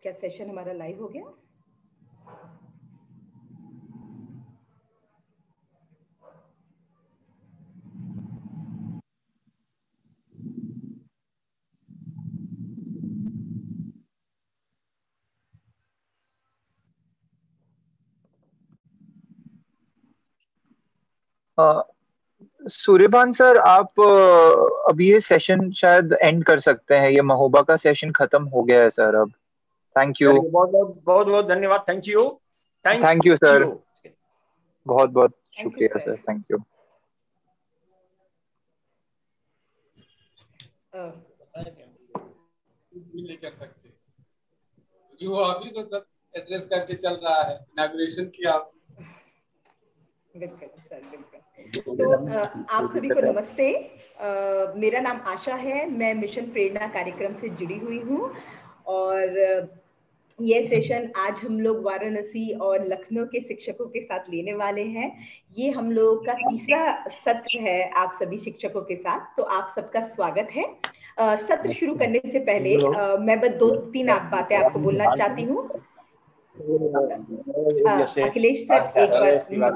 क्या सेशन हमारा लाइव हो गया? सूर्यभान सर, आप अभी ये सेशन शायद एंड कर सकते हैं। ये महोबा का सेशन खत्म हो गया है सर अब। Thank you. चलिए, बहुत बहुत धन्यवाद। Thank you. Thank you sir. You. बहुत बहुत थैंक यू शुक्रिया सर। सर। Thank you. नहीं कर सकते क्योंकि वो अभी तो सब एड्रेस करके चल रहा है। इनॉग्रेशन किया आप। बिल्कुल सर, बिल्कुल। तो आप सभी को नमस्ते। मेरा नाम आशा है। मैं मिशन प्रेरणा कार्यक्रम से जुड़ी हुई हूँ और ये सेशन आज हम लोग वाराणसी और लखनऊ के शिक्षकों के साथ लेने वाले हैं। ये हम लोग का तीसरा सत्र है आप सभी शिक्षकों के साथ, तो आप सबका स्वागत है। सत्र शुरू करने से पहले मैं बस 2-3 बातें आपको बोलना चाहती हूँ। अखिलेश सर एक बार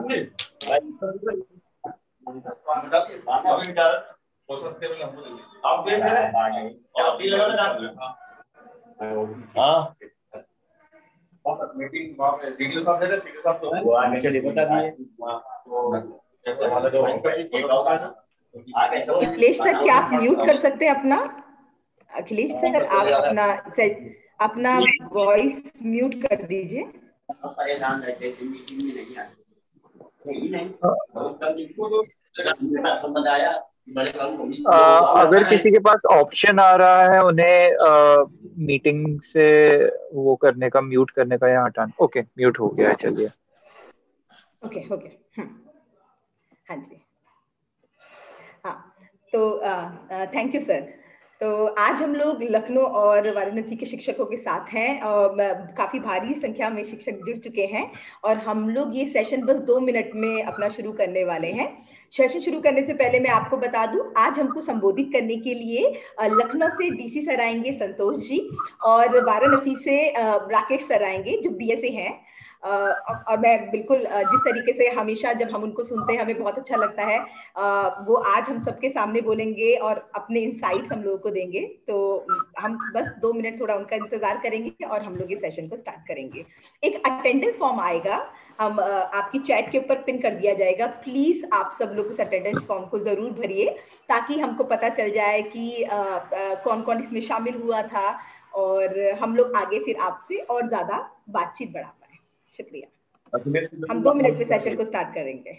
अखिलेश सर, क्या आप म्यूट कर सकते हैं अपना? अखिलेश सर, आप अपना वॉइस म्यूट कर दीजिए। अगर किसी के पास ऑप्शन आ रहा है उन्हें मीटिंग से वो करने का, म्यूट करने का या हटाना। ओके, म्यूट हो गया है। चलिए। ओके हो गया। हाँ जी। हाँ, तो थैंक यू सर। तो आज हम लोग लखनऊ और वाराणसी के शिक्षकों के साथ हैं। काफी भारी संख्या में शिक्षक जुड़ चुके हैं और हम लोग ये सेशन बस 2 मिनट में अपना शुरू करने वाले हैं। सेशन शुरू करने से पहले मैं आपको बता दूं, आज हमको संबोधित करने के लिए लखनऊ से डीसी सर आएंगे संतोष जी, और वाराणसी से राकेश सर आएंगे जो बीएसए हैं। और मैं बिल्कुल जिस तरीके से हमेशा जब हम उनको सुनते हैं हमें बहुत अच्छा लगता है, वो आज हम सबके सामने बोलेंगे और अपने इनसाइट्स हम लोगों को देंगे। तो हम बस 2 मिनट थोड़ा उनका इंतजार करेंगे और हम लोग इस सेशन को स्टार्ट करेंगे। एक अटेंडेंस फॉर्म आएगा, हम आपकी चैट के ऊपर पिन कर दिया जाएगा। प्लीज आप सब लोग उस अटेंडेंस फॉर्म को जरूर भरिए ताकि हमको पता चल जाए कि कौन कौन इसमें शामिल हुआ था और हम लोग आगे फिर आपसे और ज्यादा बातचीत बढ़ा पाए। शुक्रिया। हम 2 मिनट में सेशन को स्टार्ट करेंगे।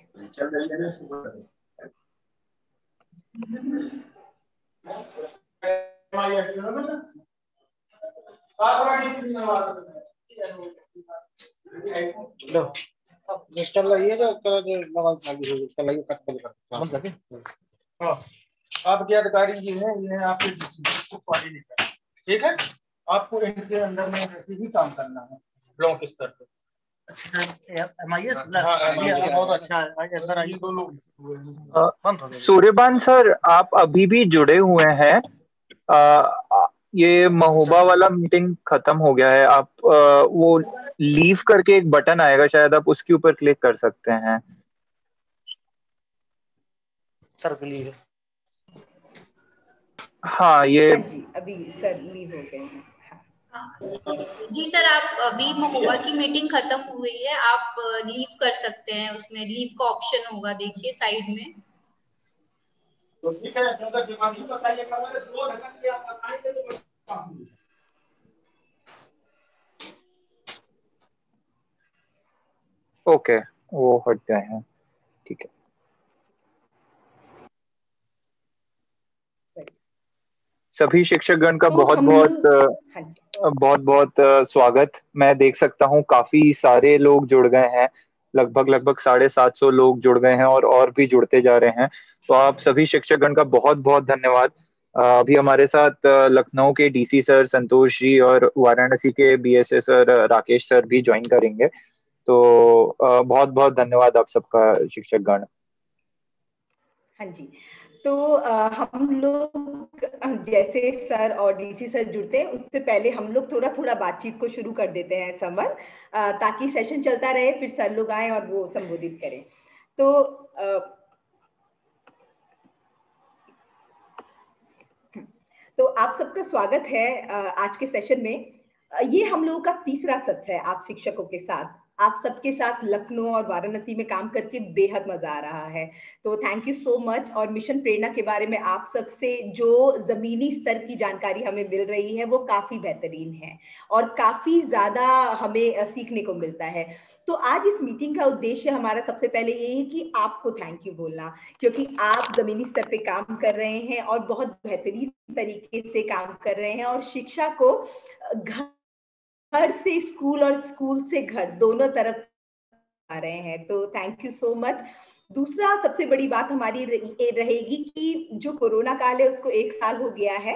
आपके अधिकारी ये है आपके कोऑर्डिनेटर, ठीक है। आपको इनके अंदर में रहकर ही काम करना है ब्लॉक स्तर पे। बहुत अच्छा है। सूर्यभान सर, आप अभी भी जुड़े हुए हैं। ये महोबा वाला मीटिंग खत्म हो गया है। आप वो लीव करके एक बटन आएगा, शायद आप उसके ऊपर क्लिक कर सकते हैं। सर के लिए हाँ, ये जी अभी सर लीव हो गए हैं। जी सर, आप अभी महोबा की मीटिंग खत्म हुई है, आप लीव कर सकते हैं। उसमें लीव का ऑप्शन होगा, देखिए साइड में। तो ठीक है, अगर दिमागी बताइएगा, अगर 2 घंटे के आप बताएंगे तो ओके, वो हट गए हैं। ठीक है। सभी शिक्षकगण का बहुत बहुत स्वागत। मैं देख सकता हूँ काफी सारे लोग जुड़ गए हैं, लगभग 750 लोग जुड़ गए हैं और भी जुड़ते जा रहे हैं। तो आप सभी शिक्षकगण का बहुत बहुत धन्यवाद। अभी हमारे साथ लखनऊ के डीसी सर संतोष जी और वाराणसी के बीएसए सर राकेश सर भी ज्वाइन करेंगे। तो बहुत बहुत धन्यवाद आप सबका शिक्षकगण। हाँ जी। तो हम लोग जैसे सर और डीसी सर जुड़ते हैं उससे पहले हम लोग थोड़ा थोड़ा बातचीत को शुरू कर देते हैं समर, ताकि सेशन चलता रहे, फिर सर लोग आए और वो संबोधित करें। तो आप सबका स्वागत है आज के सेशन में। ये हम लोगों का तीसरा सत्र है आप शिक्षकों के साथ। आप सबके साथ लखनऊ और वाराणसी में काम करके बेहद मजा आ रहा है, तो थैंक यू सो मच। और मिशन प्रेरणा के बारे में आप सबसे जो जमीनी स्तर की जानकारी हमें मिल रही है वो काफी बेहतरीन है और काफी ज्यादा हमें सीखने को मिलता है। तो आज इस मीटिंग का उद्देश्य हमारा सबसे पहले ये है कि आपको थैंक यू बोलना, क्योंकि आप जमीनी स्तर पे काम कर रहे हैं और बहुत बेहतरीन तरीके से काम कर रहे हैं और शिक्षा को घर से स्कूल और स्कूल से घर दोनों तरफ आ रहे हैं, तो थैंक यू सो मच। दूसरा सबसे बड़ी बात हमारी रहेगी कि जो कोरोना काल है उसको 1 साल हो गया है,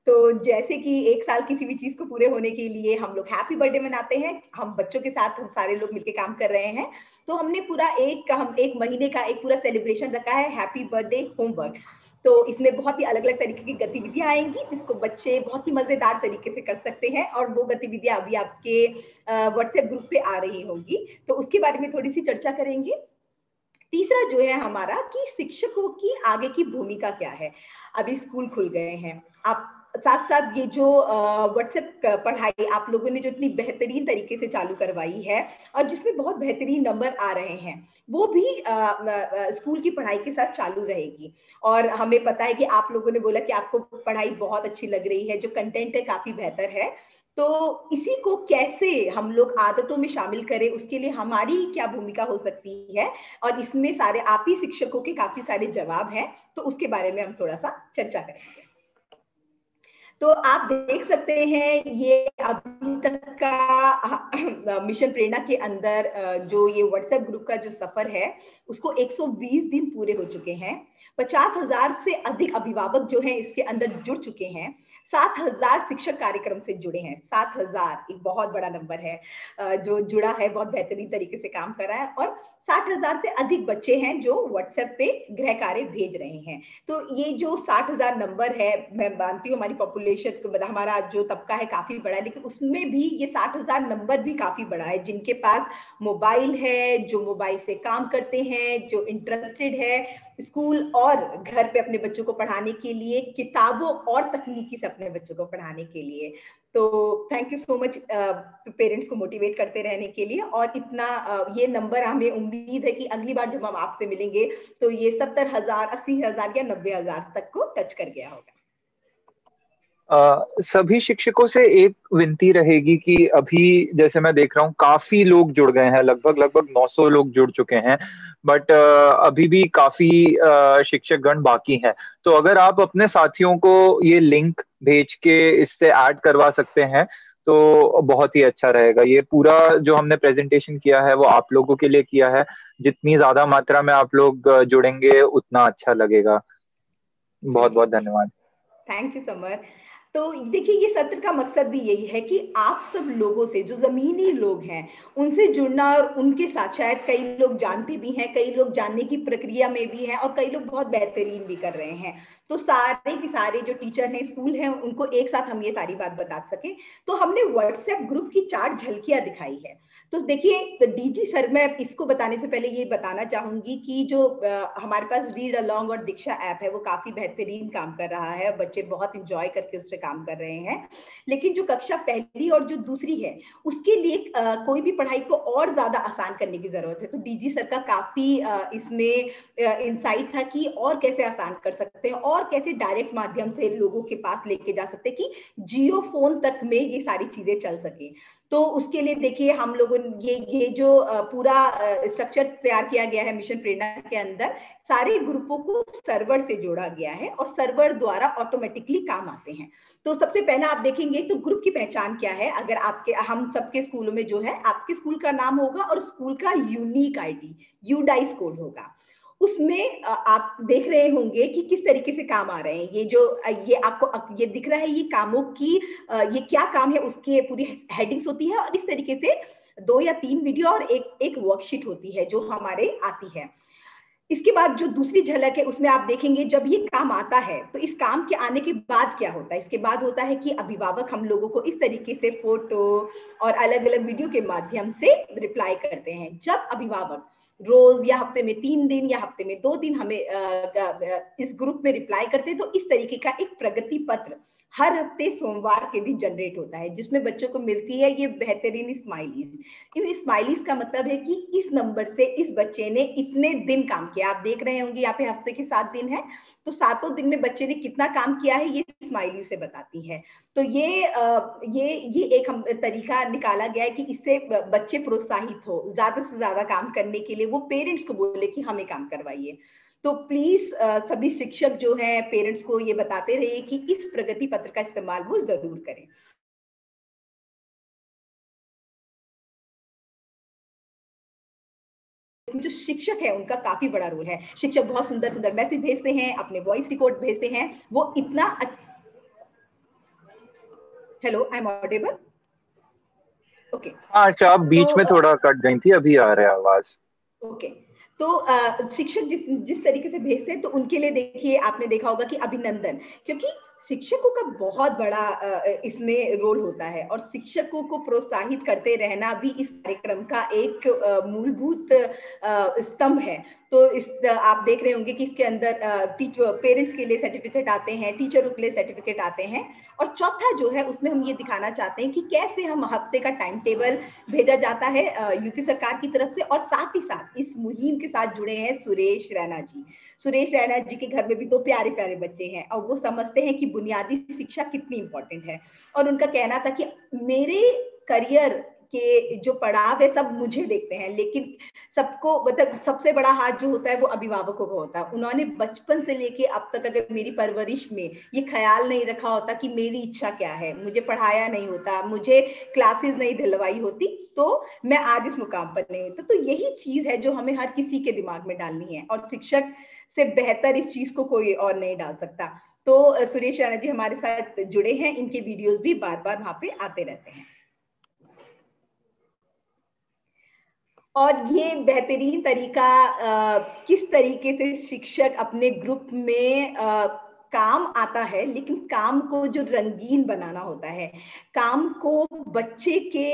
तो जैसे कि 1 साल किसी भी चीज को पूरे होने के लिए हम लोग हैप्पी बर्थडे मनाते हैं, हम बच्चों के साथ हम सारे लोग मिलकर काम कर रहे हैं, तो हमने पूरा हम 1 महीने का एक पूरा सेलिब्रेशन रखा है हैप्पी बर्थडे होमवर्क। तो इसमें बहुत ही अलग अलग तरीके की गतिविधियां आएंगी जिसको बच्चे बहुत ही मजेदार तरीके से कर सकते हैं और वो गतिविधियां अभी आपके व्हाट्सएप ग्रुप पे आ रही होंगी, तो उसके बारे में थोड़ी सी चर्चा करेंगे। तीसरा जो है हमारा कि शिक्षकों की आगे की भूमिका क्या है। अभी स्कूल खुल गए हैं, आप साथ साथ ये जो व्हाट्सएप पढ़ाई आप लोगों ने जो इतनी बेहतरीन तरीके से चालू करवाई है और जिसमें बहुत बेहतरीन नंबर आ रहे हैं, वो भी स्कूल की पढ़ाई के साथ चालू रहेगी। और हमें पता है कि आप लोगों ने बोला कि आपको पढ़ाई बहुत अच्छी लग रही है, जो कंटेंट है काफी बेहतर है, तो इसी को कैसे हम लोग आदतों में शामिल करें, उसके लिए हमारी क्या भूमिका हो सकती है, और इसमें सारे आप ही शिक्षकों के काफी सारे जवाब हैं, तो उसके बारे में हम थोड़ा सा चर्चा करेंगे। तो आप देख सकते हैं ये अभी तक का मिशन प्रेरणा के अंदर जो ये व्हाट्सएप ग्रुप का जो सफर है उसको 120 दिन पूरे हो चुके हैं। 50,000 से अधिक अभिभावक जो हैं इसके अंदर जुड़ चुके हैं। 7,000 शिक्षक कार्यक्रम से जुड़े हैं। 7,000 एक बहुत बड़ा नंबर है जो जुड़ा है, बहुत बेहतरीन तरीके से काम कर रहा है। और 60,000 से अधिक बच्चे हैं जो व्हाट्सएप पे गृह कार्य भेज रहे हैं। तो ये जो 60,000 नंबर है, मैं मानती हूँ हमारी पॉपुलेशन, हमारा जो तबका है काफी बड़ा है, लेकिन उसमें भी ये 60,000 नंबर भी काफी बड़ा है जिनके पास मोबाइल है, जो मोबाइल से काम करते हैं, जो इंटरेस्टेड है स्कूल और घर पे अपने बच्चों को पढ़ाने के लिए, किताबों और तकनीकी से अपने बच्चों को पढ़ाने के लिए। तो thank you so much parents को मोटिवेट करते रहने के लिए। और इतना ये नंबर हमें उम्मीद है कि अगली बार जब हम आपसे मिलेंगे तो ये 70,000, 80,000 या 90,000 तक को टच कर गया होगा। सभी शिक्षकों से एक विनती रहेगी कि अभी जैसे मैं देख रहा हूँ काफी लोग जुड़ गए हैं, लगभग 900 लोग जुड़ चुके हैं, बट अभी भी काफी शिक्षकगण बाकी हैं। तो अगर आप अपने साथियों को ये लिंक भेज के इससे ऐड करवा सकते हैं तो बहुत ही अच्छा रहेगा। ये पूरा जो हमने प्रेजेंटेशन किया है वो आप लोगों के लिए किया है, जितनी ज्यादा मात्रा में आप लोग जुड़ेंगे उतना अच्छा लगेगा। बहुत बहुत धन्यवाद। Thank you summer. तो देखिए ये सत्र का मकसद भी यही है कि आप सब लोगों से, जो जमीनी लोग हैं, उनसे जुड़ना और उनके साथ, शायद कई लोग जानते भी हैं, कई लोग जानने की प्रक्रिया में भी हैं और कई लोग बहुत बेहतरीन भी कर रहे हैं। तो सारे के सारे जो टीचर हैं, स्कूल हैं, उनको एक साथ हम ये सारी बात बता सके, तो हमने व्हाट्सएप ग्रुप की 4 झलकियां दिखाई है। तो देखिए डीजी सर, मैं इसको बताने से पहले ये बताना चाहूंगी कि जो हमारे पास रीड अलोंग और दीक्षा ऐप है वो काफी बेहतरीन काम कर रहा है, बच्चे बहुत इंजॉय करके उससे काम कर रहे हैं। लेकिन जो कक्षा पहली और जो दूसरी है उसके लिए कोई भी पढ़ाई को और ज्यादा आसान करने की जरूरत है। तो डीजी सर का काफी इसमें इंसाइट था कि और कैसे आसान कर सकते हैं और कैसे डायरेक्ट माध्यम से लोगों के पास लेके जा सकते हैं कि जियो फोन तक में ये सारी चीजें चल सके। तो उसके लिए देखिए हम लोगों ने ये जो पूरा स्ट्रक्चर तैयार किया गया है मिशन प्रेरणा के अंदर, सारे ग्रुपों को सर्वर से जोड़ा गया है और सर्वर द्वारा ऑटोमेटिकली काम आते हैं। तो सबसे पहला आप देखेंगे तो ग्रुप की पहचान क्या है। अगर आपके, हम सबके स्कूलों में जो है आपके स्कूल का नाम होगा और स्कूल का यूनिक आईडी, यूडाइस कोड होगा। उसमें आप देख रहे होंगे कि किस तरीके से काम आ रहे हैं। ये जो ये आपको ये दिख रहा है, ये कामों की ये क्या काम है उसके पूरी हेडिंग्स होती है और इस तरीके से 2 या 3 वीडियो और एक वर्कशीट होती है जो हमारे आती है। इसके बाद जो दूसरी झलक है उसमें आप देखेंगे जब ये काम आता है तो इस काम के आने के बाद क्या होता है। इसके बाद होता है कि अभिभावक हम लोगों को इस तरीके से फोटो और अलग अलग वीडियो के माध्यम से रिप्लाई करते हैं। जब अभिभावक रोज या हफ्ते में 3 दिन या हफ्ते में 2 दिन हमें इस ग्रुप में रिप्लाई करते हैं, तो इस तरीके का एक प्रगति पत्र हर हफ्ते सोमवार के दिन जनरेट होता है, जिसमें बच्चों को मिलती है ये बेहतरीन स्माइलीज। इन स्माइलीज का मतलब है कि इस नंबर से इस बच्चे ने इतने दिन काम किया। आप देख रहे होंगे यहाँ पे हफ्ते के 7 दिन है, तो 7 दिन में बच्चे ने कितना काम किया है ये स्माइली से बताती है। तो ये एक हम तरीका निकाला गया है कि इससे बच्चे प्रोत्साहित हो ज्यादा से ज्यादा काम करने के लिए, वो पेरेंट्स को बोले कि हमें काम करवाइए। तो प्लीज सभी शिक्षक जो हैं पेरेंट्स को ये बताते रहिए कि इस प्रगति पत्र का इस्तेमाल वो जरूर करें। जो शिक्षक है उनका काफी बड़ा रोल है। शिक्षक बहुत सुंदर सुंदर मैसेज भेजते हैं, अपने वॉइस रिकॉर्ड भेजते हैं, वो इतना hello, I am audible? Okay. अच्छा, आप बीच में थोड़ा कट गई थी, अभी आ रहा है आवाज। ओके। तो शिक्षक जिस तरीके से भेजते हैं तो उनके लिए देखिए, आपने देखा होगा कि अभिनंदन, क्योंकि शिक्षकों का बहुत बड़ा इसमें रोल होता है और शिक्षकों को प्रोत्साहित करते रहना भी इस कार्यक्रम का एक मूलभूत स्तंभ है। तो आप देख रहे होंगे कि इसके अंदर पेरेंट्स के लिए सर्टिफिकेट आते हैं, टीचरों के लिए सर्टिफिकेट आते हैं, और चौथा जो है उसमें हम ये दिखाना चाहते हैं कि कैसे हम हफ्ते का टाइम टेबल भेजा जाता है यूपी सरकार की तरफ से। और साथ ही साथ इस मुहिम के साथ जुड़े हैं सुरेश रैना जी। सुरेश रैना जी के घर में भी 2 प्यारे प्यारे बच्चे हैं और वो समझते हैं कि बुनियादी शिक्षा कितनी इंपॉर्टेंट है। और उनका कहना था कि मेरे करियर के जो पड़ाव है सब मुझे देखते हैं, लेकिन सबको मतलब सबसे बड़ा हाथ जो होता है वो अभिभावकों का होता है। उन्होंने बचपन से लेके अब तक अगर मेरी परवरिश में ये ख्याल नहीं रखा होता कि मेरी इच्छा क्या है, मुझे पढ़ाया नहीं होता, मुझे क्लासेस नहीं दिलवाई होती, तो मैं आज इस मुकाम पर नहीं होता। तो यही चीज है जो हमें हर किसी के दिमाग में डालनी है, और शिक्षक से बेहतर इस चीज को कोई और नहीं डाल सकता। तो सुरेश राणा जी हमारे साथ जुड़े हैं, इनके वीडियोस भी बार बार वहां पे आते रहते हैं। और ये बेहतरीन तरीका किस तरीके से शिक्षक अपने ग्रुप में काम आता है, लेकिन काम को जो रंगीन बनाना होता है, काम को बच्चे के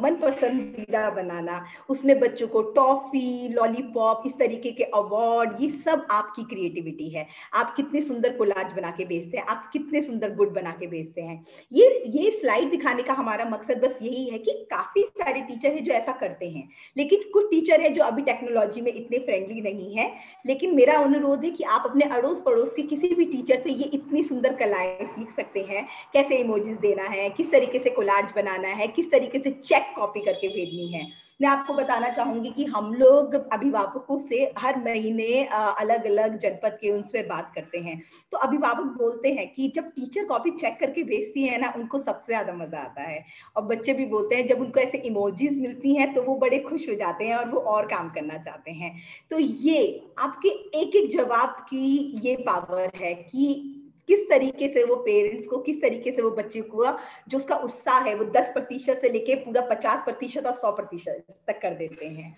मन पसंदीदा बनाना, उसमें बच्चों को टॉफी, लॉलीपॉप, इस तरीके के अवार्ड, ये सब आपकी क्रिएटिविटी है। आप कितने सुंदर कोलाज बना के भेजते हैं, आप कितने सुंदर गुड बना के भेजते हैं। ये स्लाइड दिखाने का हमारा मकसद बस यही है कि काफी सारे टीचर हैं जो ऐसा करते हैं, लेकिन कुछ टीचर है जो अभी टेक्नोलॉजी में इतने फ्रेंडली नहीं है। लेकिन मेरा अनुरोध है कि आप अपने अड़ोस पड़ोस के किसी भी टीचर से ये इतनी सुंदर कलाएं सीख सकते हैं, कैसे इमोजीज देना है, किस तरीके से कोलाज बनाना है, किस तरीके से चेक कॉपी करके भेजनी है। मैं आपको बताना चाहूंगी कि हम लोग अभिभावकों से हर महीने अलग अलग जनपद के उनसे बात करते हैं, तो अभिभावक बोलते हैं कि जब टीचर कॉपी चेक करके भेजती है ना, उनको सबसे ज्यादा मजा आता है। और बच्चे भी बोलते हैं जब उनको ऐसे इमोजीज मिलती हैं तो वो बड़े खुश हो जाते हैं और वो और काम करना चाहते हैं। तो ये आपके एक एक जवाब की ये पावर है कि किस तरीके से वो पेरेंट्स को, किस तरीके से वो बच्चे को जो उसका उत्साह है वो 10% से लेके पूरा 50% और 100% तक कर देते हैं।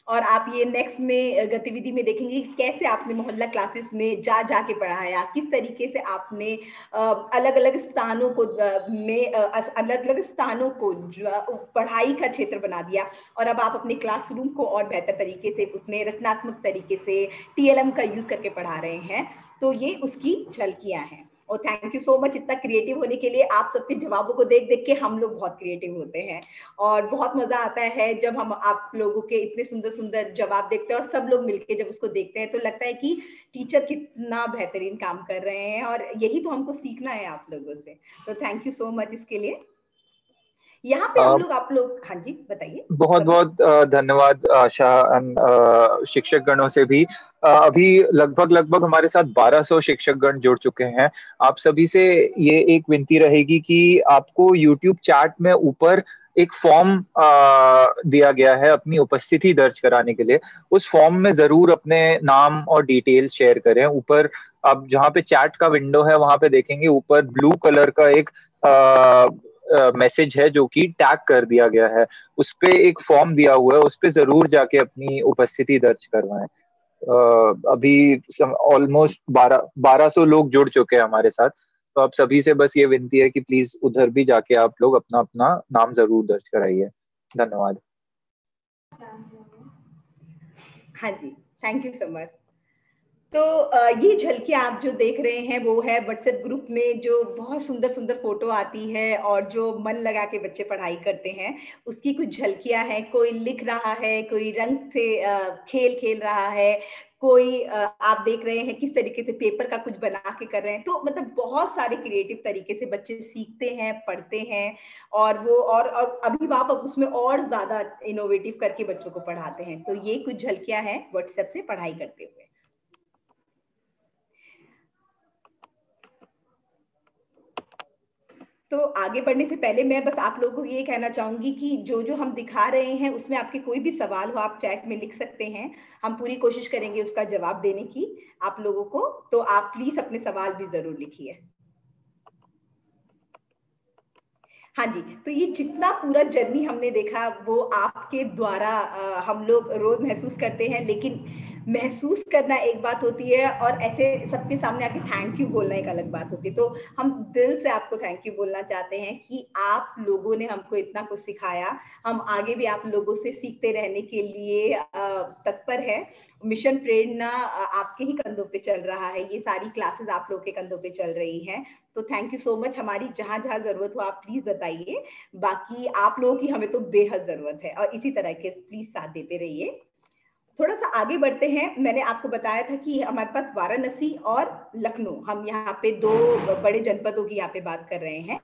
और आप ये नेक्स्ट में गतिविधि में देखेंगे कि कैसे आपने मोहल्ला क्लासेस में जाके पढ़ाया, किस तरीके से आपने अलग अलग स्थानों को अलग अलग स्थानों को पढ़ाई का क्षेत्र बना दिया, और अब आप अपने क्लासरूम को और बेहतर तरीके से उसमें रचनात्मक तरीके से TLM का यूज करके पढ़ा रहे हैं। तो ये उसकी झलकियां हैं। और थैंक यू सो मच इतना क्रिएटिव होने के लिए। आप सबके जवाबों को देख देख के हम लोग बहुत क्रिएटिव होते हैं और बहुत मजा आता है जब हम आप लोगों के इतने सुंदर सुंदर जवाब देखते हैं और सब लोग मिलके जब उसको देखते हैं तो लगता है कि टीचर कितना बेहतरीन काम कर रहे हैं, और यही तो हमको सीखना है आप लोगों से। तो थैंक यू सो मच इसके लिए। यहाँ पे हम लोग आप लोग, हाँ जी बताइए। बहुत बहुत धन्यवाद आशा। शिक्षक गणों से भी अभी लगभग हमारे साथ 1200 शिक्षक गण जुड़ चुके हैं। आप सभी से ये एक विनती रहेगी कि आपको YouTube चैट में ऊपर एक फॉर्म दिया गया है अपनी उपस्थिति दर्ज कराने के लिए। उस फॉर्म में जरूर अपने नाम और डिटेल शेयर करें। ऊपर आप जहाँ पे चैट का विंडो है वहां पे देखेंगे ऊपर ब्लू कलर का एक मैसेज है जो कि टैग कर दिया गया है। उस पे एक फॉर्म दिया हुआ है, उस पे जरूर जाके अपनी उपस्थिति दर्ज करवाएं। अभी ऑलमोस्ट 1200 लोग जुड़ चुके हैं हमारे साथ। तो आप सभी से बस ये विनती है कि प्लीज उधर भी जाके आप लोग अपना अपना नाम जरूर दर्ज कराइए। धन्यवाद। हाँ जी, थैंक यू सो मच। तो ये झलकियां आप जो देख रहे हैं वो है व्हाट्सएप ग्रुप में जो बहुत सुंदर सुंदर फोटो आती है और जो मन लगा के बच्चे पढ़ाई करते हैं उसकी कुछ झलकियां हैं। कोई लिख रहा है, कोई रंग से खेल खेल रहा है, कोई आप देख रहे हैं किस तरीके से पेपर का कुछ बना के कर रहे हैं। तो मतलब बहुत सारे क्रिएटिव तरीके से बच्चे सीखते हैं, पढ़ते हैं और वो और अभिभावक उसमें और ज्यादा इनोवेटिव करके बच्चों को पढ़ाते हैं। तो ये कुछ झलकियां हैं व्हाट्सएप से पढ़ाई करते हुए। तो आगे बढ़ने से पहले मैं बस आप लोगों को ये कहना चाहूंगी कि जो जो हम दिखा रहे हैं उसमें आपके कोई भी सवाल हो आप चैट में लिख सकते हैं। हम पूरी कोशिश करेंगे उसका जवाब देने की आप लोगों को। तो आप प्लीज अपने सवाल भी जरूर लिखिए। हाँ जी, तो ये जितना पूरा जर्नी हमने देखा वो आपके द्वारा हम लोग रोज महसूस करते हैं, लेकिन महसूस करना एक बात होती है और ऐसे सबके सामने आके थैंक यू बोलना एक अलग बात होती है। तो हम दिल से आपको थैंक यू बोलना चाहते हैं कि आप लोगों ने हमको इतना कुछ सिखाया। हम आगे भी आप लोगों से सीखते रहने के लिए तत्पर है। मिशन प्रेरणा आपके ही कंधों पे चल रहा है, ये सारी क्लासेस आप लोग के कंधों पे चल रही हैं। तो थैंक यू सो मच। हमारी जहां जहां जरूरत हो आप प्लीज बताइए। बाकी आप लोगों की हमें तो बेहद जरूरत है और इसी तरह के प्लीज साथ देते रहिए। थोड़ा सा आगे बढ़ते हैं। मैंने आपको बताया था कि हमारे पास वाराणसी और लखनऊ, हम यहाँ पे दो बड़े जनपदों की यहाँ पे बात कर रहे हैं।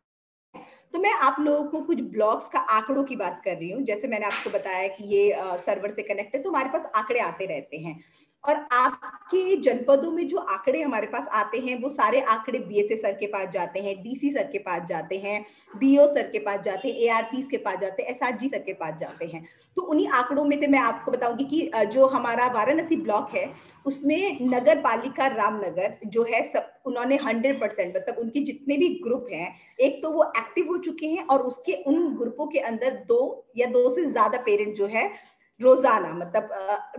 तो मैं आप लोगों को कुछ ब्लॉग्स का आंकड़ों की बात कर रही हूँ। जैसे मैंने आपको बताया कि ये सर्वर से कनेक्ट है तो हमारे पास आंकड़े आते रहते हैं और आपके जनपदों में जो आंकड़े हमारे पास आते हैं वो सारे आंकड़े बीएसए सर के पास जाते हैं, डीसी सर के पास जाते हैं, बीओ सर के पास जाते हैं, एआरपी के पास जाते हैं, एसआरजी सर के पास जाते हैं। तो उन्हीं आंकड़ों में से मैं आपको बताऊंगी कि जो हमारा वाराणसी ब्लॉक है उसमें नगर पालिका रामनगर जो है सब उन्होंने 100% मतलब उनके जितने भी ग्रुप हैं एक तो वो एक्टिव हो चुके हैं और उसके उन ग्रुपों के अंदर 2 या 2 से ज्यादा पेरेंट जो है रोजाना मतलब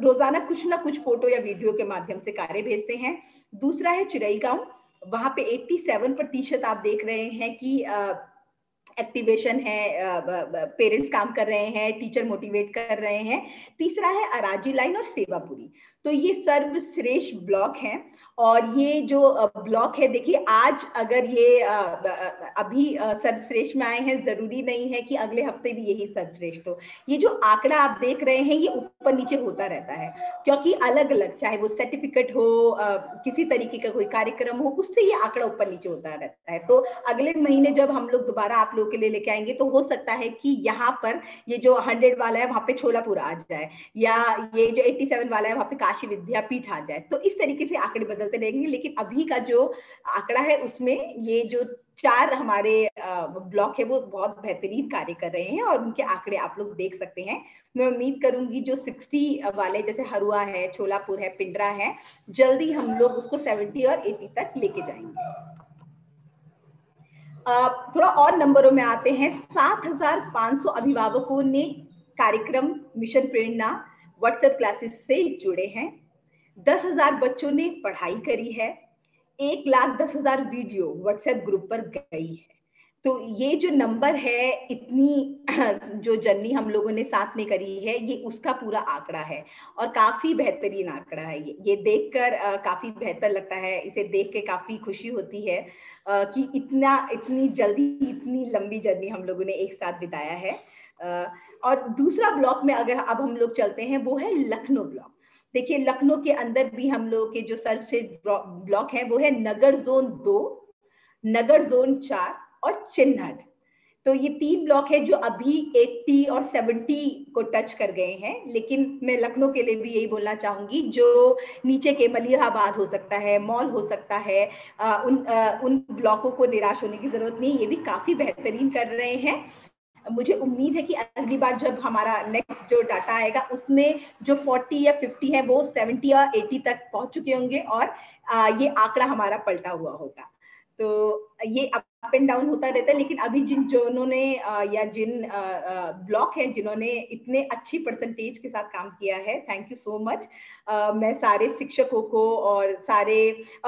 रोजाना कुछ ना कुछ फोटो या वीडियो के माध्यम से कार्य भेजते हैं। दूसरा है चिरई गांव, वहां पे 87% आप देख रहे हैं कि एक्टिवेशन है, पेरेंट्स काम कर रहे हैं, टीचर मोटिवेट कर रहे हैं। तीसरा है अराजी लाइन और सेवापुरी। तो ये सर्वश्रेष्ठ ब्लॉक हैं और ये जो ब्लॉक है देखिए आज अगर ये अभी सर्वश्रेष्ठ में आए हैं जरूरी नहीं है कि अगले हफ्ते भी यही सर्वश्रेष्ठ हो। ये जो आंकड़ा आप देख रहे हैं ये ऊपर नीचे होता रहता है क्योंकि अलग अलग चाहे वो सर्टिफिकेट हो किसी तरीके का कोई कार्यक्रम हो उससे ये आंकड़ा ऊपर नीचे होता रहता है। तो अगले महीने जब हम लोग दोबारा आप लोगों के लिए लेके आएंगे तो हो सकता है कि यहाँ पर ये जो 100 वाला है वहां पे छोलापुर आ जाए या ये जो 87 वाला है वहां पे काशी विद्यापीठ आ जाए। तो इस तरीके से आंकड़े बदलते रहेंगे, लेकिन अभी का जो आंकड़ा है उसमें ये जो 4 हमारे ब्लॉक है वो बहुत बेहतरीन कार्य कर रहे हैं और उनके आंकड़े आप लोग देख सकते हैं। मैं उम्मीद करूंगी जो 60 वाले जैसे हरुआ है, छोलापुर है, पिंडरा है, जल्दी हम लोग उसको 70 और 80 तक लेके जाएंगे। थोड़ा और नंबरों में आते हैं। 7,500 अभिभावकों ने कार्यक्रम मिशन प्रेरणा व्हाट्सएप क्लासेस से जुड़े हैं। 10,000 बच्चों ने पढ़ाई करी है। 1,10,000 वीडियो व्हाट्सएप ग्रुप पर गई है। तो ये जो नंबर है, इतनी जो जर्नी हम लोगों ने साथ में करी है, ये उसका पूरा आंकड़ा है और काफी बेहतरीन आंकड़ा है। ये देखकर काफी बेहतर लगता है, इसे देख के काफी खुशी होती है कि इतनी जल्दी इतनी लंबी जर्नी हम लोगों ने एक साथ बिताया है। और दूसरा ब्लॉक में अगर अब हम लोग चलते हैं वो है लखनऊ ब्लॉक। देखिए लखनऊ के अंदर भी हम लोगों के जो सर्वश्रेष्ठ ब्लॉक है वो है नगर जोन 2, नगर जोन 4 और चिन्हट। तो ये 3 ब्लॉक है जो अभी 80 और 70 को टच कर गए हैं। लेकिन मैं लखनऊ के लिए भी यही बोलना चाहूंगी, जो नीचे के मलिहाबाद हो सकता है, मॉल हो सकता है, उन ब्लॉकों को निराश होने की जरूरत नहीं, ये भी काफी बेहतरीन कर रहे हैं। मुझे उम्मीद है कि अगली बार जब हमारा नेक्स्ट जो डाटा आएगा उसमें जो 40 या 50 है वो 70 या 80 तक पहुंच चुके होंगे और ये आंकड़ा हमारा पलटा हुआ होगा। तो ये अब अप एंड डाउन होता रहता है, लेकिन अभी जिन्होंने या जिन ब्लॉक हैं जिन्होंने इतने अच्छी परसेंटेज के साथ काम किया है, थैंक यू सो मच। मैं सारे शिक्षकों को और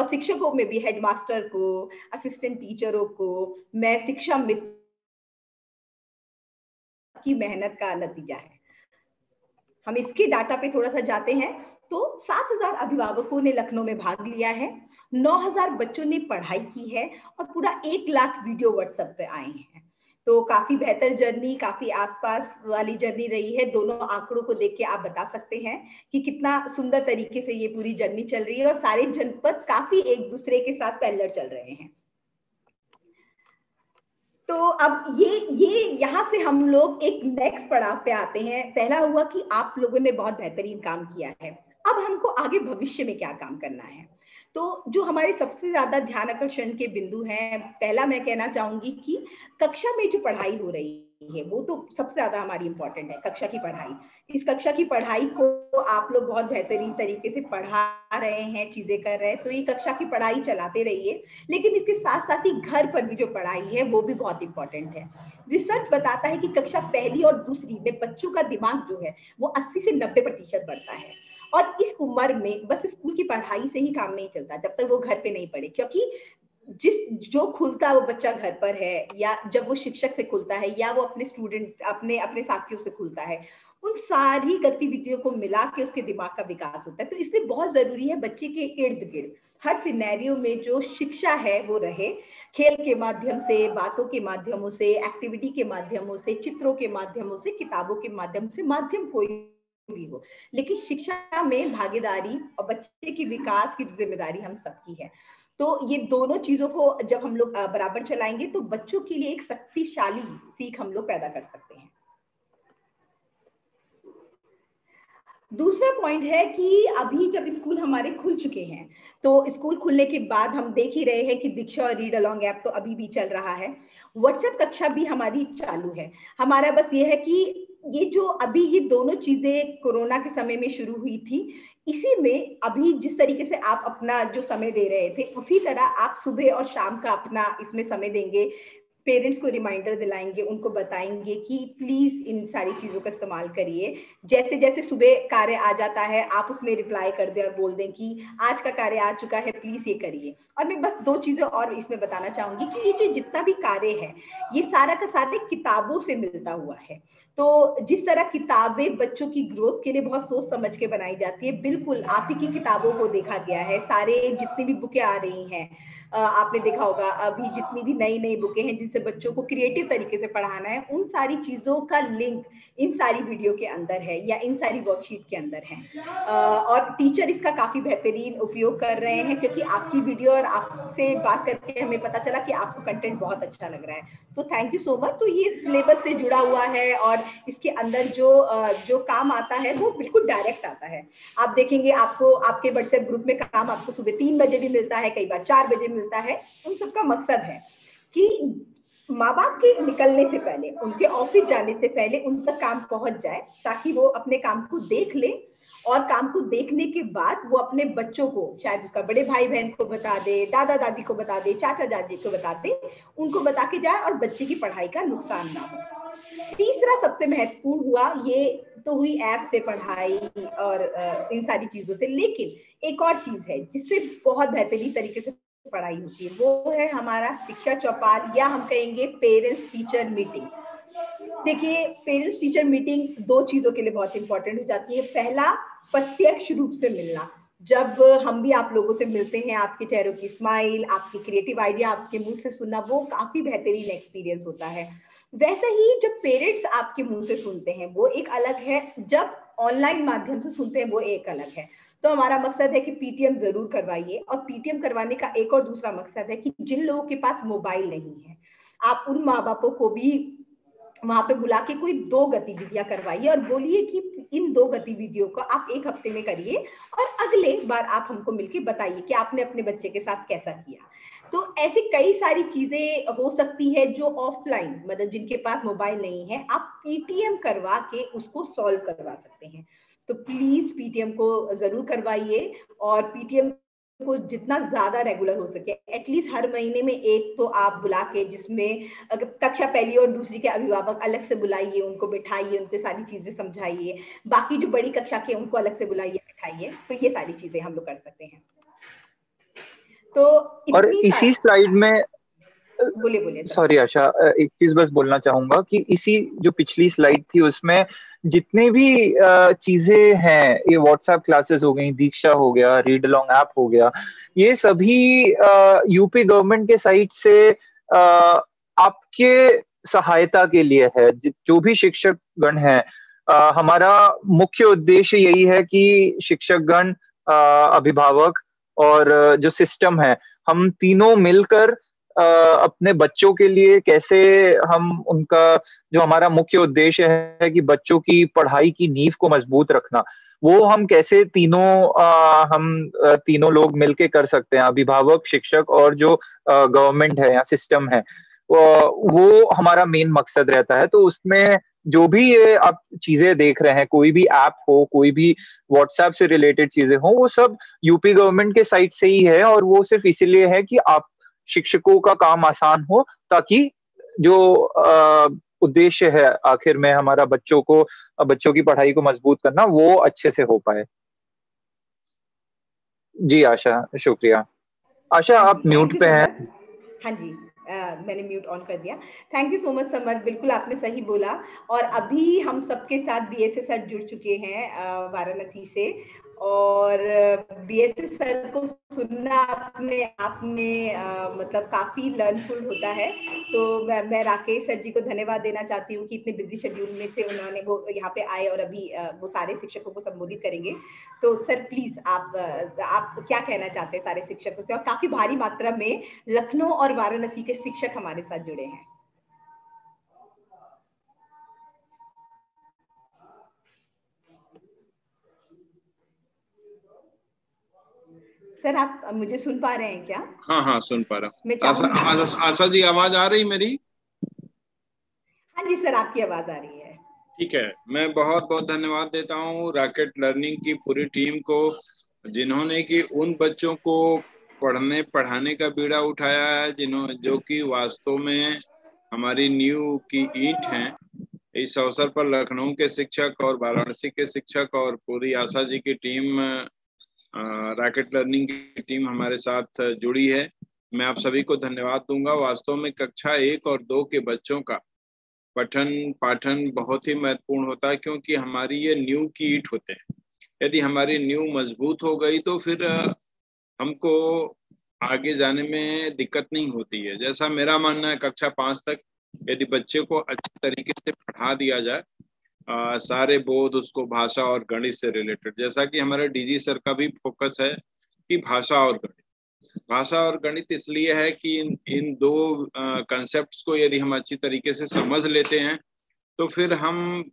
शिक्षकों में भी हेडमास्टर को, असिस्टेंट टीचरों को, मैं शिक्षा मित्र की मेहनत का नतीजा है। हम इसके डाटा पे थोड़ा सा जाते हैं तो 7,000 अभिभावकों ने लखनऊ में भाग लिया है, 9,000 बच्चों ने पढ़ाई की है और पूरा 1 लाख वीडियो व्हाट्सएप पे आए हैं। तो काफी बेहतर जर्नी, काफी आसपास वाली जर्नी रही है। दोनों आंकड़ों को देख के आप बता सकते हैं कि कितना सुंदर तरीके से ये पूरी जर्नी चल रही है और सारे जनपद काफी एक दूसरे के साथ पैरेलल चल रहे हैं। तो अब ये यहाँ से हम लोग एक नेक्स्ट पड़ाव पे आते हैं। पहला हुआ कि आप लोगों ने बहुत बेहतरीन काम किया है, अब हमको आगे भविष्य में क्या काम करना है। तो जो हमारे सबसे ज्यादा ध्यान आकर्षण के बिंदु हैं, पहला मैं कहना चाहूंगी कि कक्षा में जो पढ़ाई हो रही है वो तो सबसे ज्यादा हमारी इंपॉर्टेंट है, कक्षा की पढ़ाई। इस कक्षा की पढ़ाई को आप लोग बहुत बेहतरीन तरीके से पढ़ा रहे हैं, चीजें कर रहे हैं, तो ये कक्षा की पढ़ाई चलाते रहिए। लेकिन इसके साथ साथ ही घर पर भी जो पढ़ाई है वो भी बहुत इंपॉर्टेंट है। रिसर्च बताता है कि कक्षा पहली और दूसरी में बच्चों का दिमाग जो है वो 80 से 90% बढ़ता है। और इस उम्र में बस स्कूल की पढ़ाई से ही काम नहीं चलता जब तक वो घर पे नहीं पढ़े, क्योंकि जो खुलता है वो बच्चा घर पर है, या जब वो शिक्षक से खुलता है, या वो अपने स्टूडेंट अपने साथियों से खुलता है, उन सारी गतिविधियों को मिला के उसके दिमाग का विकास होता है। तो इसलिए बहुत जरूरी है बच्चे के इर्द गिर्द हर सिनेरियो में जो शिक्षा है वो रहे, खेल के माध्यम से, बातों के माध्यमों से, एक्टिविटी के माध्यमों से, चित्रों के माध्यमों से, किताबों के माध्यम से, माध्यम कोई भी हो, लेकिन शिक्षा में भागीदारी और बच्चे के विकास की जिम्मेदारी हम सबकी है। तो ये दोनों चीजों को जब हम लोग बराबर चलाएंगे तो बच्चों के लिए एक शक्तिशाली सीख हम लोग पैदा कर सकते हैं। दूसरा पॉइंट है कि अभी जब स्कूल हमारे खुल चुके हैं, तो स्कूल खुलने के बाद हम देख ही रहे हैं कि दीक्षा और रीड अलोंग ऐप तो अभी भी चल रहा है, व्हाट्सएप कक्षा भी हमारी चालू है। हमारा बस ये है कि ये जो अभी ये दोनों चीजें कोरोना के समय में शुरू हुई थी, इसी में अभी जिस तरीके से आप अपना जो समय दे रहे थे उसी तरह आप सुबह और शाम का अपना इसमें समय देंगे, पेरेंट्स को रिमाइंडर दिलाएंगे, उनको बताएंगे कि प्लीज इन सारी चीजों का इस्तेमाल करिए। जैसे जैसे सुबह कार्य आ जाता है आप उसमें रिप्लाई कर दें और बोल दें कि आज का कार्य आ चुका है, प्लीज ये करिए। और मैं बस 2 चीजें और इसमें बताना चाहूंगी कि ये जो जितना भी कार्य है ये सारा का सारा किताबों से मिलता हुआ है। तो जिस तरह किताबें बच्चों की ग्रोथ के लिए बहुत सोच समझ के बनाई जाती है, बिल्कुल आप ही की किताबों को देखा गया है। सारे जितनी भी बुकें आ रही हैं, आपने देखा होगा अभी जितनी भी नई नई बुकें हैं जिनसे बच्चों को क्रिएटिव तरीके से पढ़ाना है, उन सारी चीजों का लिंक इन सारी वीडियो के अंदर है या इन सारी वर्कशीट के अंदर है। और टीचर इसका काफी बेहतरीन उपयोग कर रहे हैं, क्योंकि आपकी वीडियो और आपसे बात करके हमें पता चला कि आपको कंटेंट बहुत अच्छा लग रहा है, तो थैंक यू सो मच। तो ये सिलेबस से जुड़ा हुआ है और इसके अंदर जो काम आता है वो बिल्कुल डायरेक्ट आता है। आप देखेंगे आपको आपके व्हाट्सएप ग्रुप में काम आपको सुबह 3 बजे भी मिलता है, कई बार 4 बजे मिलता है। उन सबका मकसद है कि माँ बाप के निकलने से पहले, उनके ऑफिस जाने से पहले उन तक काम पहुंच जाए, ताकि वो अपने काम को देख ले और काम को देखने के बाद वो अपने बच्चों को, शायद उसका बड़े भाई बहन को बता दे, दादा दादी को बता दे, चाचा दादी को बता दे, उनको बता के जाए और बच्चे की पढ़ाई का नुकसान ना हो। तीसरा सबसे महत्वपूर्ण हुआ, ये तो हुई ऐप से पढ़ाई और इन सारी चीजों से, लेकिन एक और चीज है जिससे बहुत बेहतरीन तरीके से पढ़ाई होती है, वो है हमारा शिक्षा चौपाल, या हम कहेंगे पेरेंट्स टीचर मीटिंग। देखिए, पेरेंट्स टीचर मीटिंग 2 चीजों के लिए बहुत इंपॉर्टेंट हो जाती है। पहला, प्रत्यक्ष रूप से मिलना। जब हम भी आप लोगों से मिलते हैं, आपके चेहरों की स्माइल, आपकी क्रिएटिव आइडिया आपके मुंह से सुनना, वो काफी बेहतरीन एक्सपीरियंस होता है। वैसे ही जब पेरेंट्स आपके मुंह से सुनते हैं वो एक अलग है, जब ऑनलाइन माध्यम से सुनते हैं वो एक अलग है। तो हमारा मकसद है कि पीटीएम जरूर करवाइए, और पीटीएम करवाने का एक और दूसरा मकसद है कि जिन लोगों के पास मोबाइल नहीं है, आप उन माँ बापों को भी वहां पे बुला के कोई 2 गतिविधियां करवाइए और बोलिए कि इन 2 गतिविधियों को आप 1 हफ्ते में करिए और अगले बार आप हमको मिलके बताइए कि आपने अपने बच्चे के साथ कैसा किया। तो ऐसी कई सारी चीजें हो सकती है जो ऑफलाइन, मतलब जिनके पास मोबाइल नहीं है, आप पीटीएम करवा के उसको सॉल्व करवा सकते हैं। तो प्लीज पीटीएम को जरूर करवाइए, और पीटीएम को जितना ज्यादा रेगुलर हो सके, एटलीस्ट हर महीने में एक तो आप बुला के, जिसमें कक्षा पहली और दूसरी के अभिभावक अलग से बुलाइए, उनको बिठाइए, उनको सारी चीजें समझाइए, बाकी जो बड़ी कक्षा के उनको अलग से बुलाइए, बिठाइए। तो ये सारी चीजें हम लोग कर सकते हैं। तो और इसी स्लाइड में बोलिए बोलिए। सॉरी आशा, एक चीज बस बोलना चाहूंगा कि इसी जो पिछली स्लाइड थी उसमें जितने भी चीजें हैं, ये व्हाट्सएप क्लासेस हो गई, दीक्षा हो गया, रीड अलोंग ऐप हो गया, ये सभी यूपी गवर्नमेंट के साइड से आपके सहायता के लिए है। जो भी शिक्षक गण है, हमारा मुख्य उद्देश्य यही है कि शिक्षक गण, अभिभावक और जो सिस्टम है, हम तीनों मिलकर अपने बच्चों के लिए कैसे हम उनका, जो हमारा मुख्य उद्देश्य है कि बच्चों की पढ़ाई की नींव को मजबूत रखना, वो हम कैसे तीनों लोग मिलके कर सकते हैं, अभिभावक, शिक्षक और जो गवर्नमेंट है या सिस्टम है, वो हमारा मेन मकसद रहता है। तो उसमें जो भी ये आप चीजें देख रहे हैं, कोई भी ऐप हो, कोई भी व्हाट्सएप से रिलेटेड चीजें हो, वो सब यूपी गवर्नमेंट के साइड से ही है, और वो सिर्फ इसीलिए है कि आप शिक्षकों का काम आसान हो, ताकि जो उद्देश्य है आखिर में हमारा बच्चों की पढ़ाई को मजबूत करना, वो अच्छे से हो पाए। जी आशा, शुक्रिया। आशा, आप म्यूट पे हैं। हाँ जी, मैंने म्यूट ऑन कर दिया। Thank you so much summer, बिल्कुल आपने सही बोला। और अभी हम सबके साथ बीएसए सर जुड़ चुके हैं वाराणसी से, और बीएसए सर को सुनना अपने आप में मतलब काफी लर्नफुल होता है। तो मैं राकेश सर जी को धन्यवाद देना चाहती हूँ कि इतने बिजी शेड्यूल में से उन्होंने वो यहाँ पे आए और अभी वो सारे शिक्षकों को संबोधित करेंगे। तो सर प्लीज आप क्या कहना चाहते हैं सारे शिक्षकों से? और काफी भारी मात्रा में लखनऊ और वाराणसी के शिक्षक हमारे साथ जुड़े हैं। सर आप मुझे सुन पा रहे हैं क्या? हाँ हाँ, सुन पा रहा हूँ। आशा जी, आवाज आ रही मेरी? हाँ जी सर, आपकी आवाज आ रही है। ठीक है, मैं बहुत बहुत धन्यवाद देता हूँ रॉकेट लर्निंग की पूरी टीम को, जिन्होंने कि उन बच्चों को पढ़ने पढ़ाने का बीड़ा उठाया है जो कि वास्तव में हमारी नींव की ईंट हैं। इस अवसर पर लखनऊ के शिक्षक और वाराणसी के शिक्षक और पूरी आशा जी की टीम, रॉकेट लर्निंग की टीम हमारे साथ जुड़ी है। मैं आप सभी को धन्यवाद दूंगा। वास्तव में कक्षा 1 और 2 के बच्चों का पठन पाठन बहुत ही महत्वपूर्ण होता है, क्योंकि हमारी ये नींव की ईंट होते हैं। यदि हमारी नींव मजबूत हो गई तो फिर हमको आगे जाने में दिक्कत नहीं होती है। जैसा मेरा मानना है, कक्षा 5 तक यदि बच्चे को अच्छे तरीके से पढ़ा दिया जाए, सारे बोध उसको भाषा और गणित से रिलेटेड, जैसा कि हमारे डीजी सर का भी फोकस है कि भाषा और गणित इसलिए है कि इन दो कंसेप्ट्स को यदि हम अच्छी तरीके से समझ लेते हैं तो फिर हम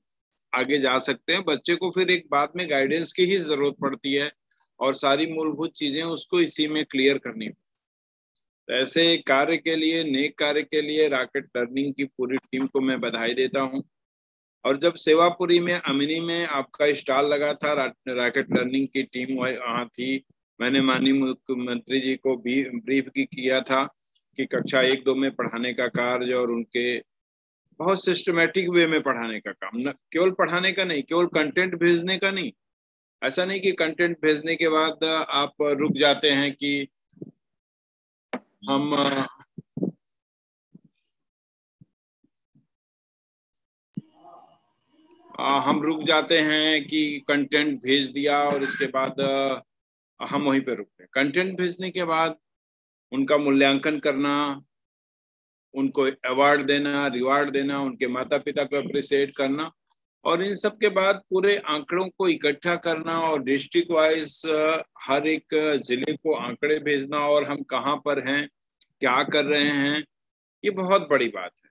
आगे जा सकते हैं। बच्चे को फिर एक बाद में गाइडेंस की ही जरूरत पड़ती है, और सारी मूलभूत चीजें उसको इसी में क्लियर करनी। तो ऐसे कार्य के लिए, नेक कार्य के लिए रॉकेट लर्निंग की पूरी टीम को मैं बधाई देता हूं। और जब सेवापुरी में अमिनी में आपका स्टॉल लगा था, रॉकेट लर्निंग की टीम वहाँ थी। मैंने माननीय मुख्यमंत्री जी को भी ब्रीफ किया था कि कक्षा 1-2 में पढ़ाने का कार्य और उनके बहुत सिस्टमेटिक वे में पढ़ाने का काम, न केवल पढ़ाने का नहीं, केवल कंटेंट भेजने का नहीं। ऐसा नहीं कि कंटेंट भेजने के बाद आप रुक जाते हैं कि हम रुक जाते हैं कि कंटेंट भेज दिया और इसके बाद हम वहीं पे रुकते हैं। कंटेंट भेजने के बाद उनका मूल्यांकन करना, उनको अवार्ड देना, रिवार्ड देना, उनके माता पिता को अप्रिशिएट करना, और इन सब के बाद पूरे आंकड़ों को इकट्ठा करना और डिस्ट्रिक्ट वाइज हर एक जिले को आंकड़े भेजना और हम कहाँ पर हैं, क्या कर रहे हैं, ये बहुत बड़ी बात है।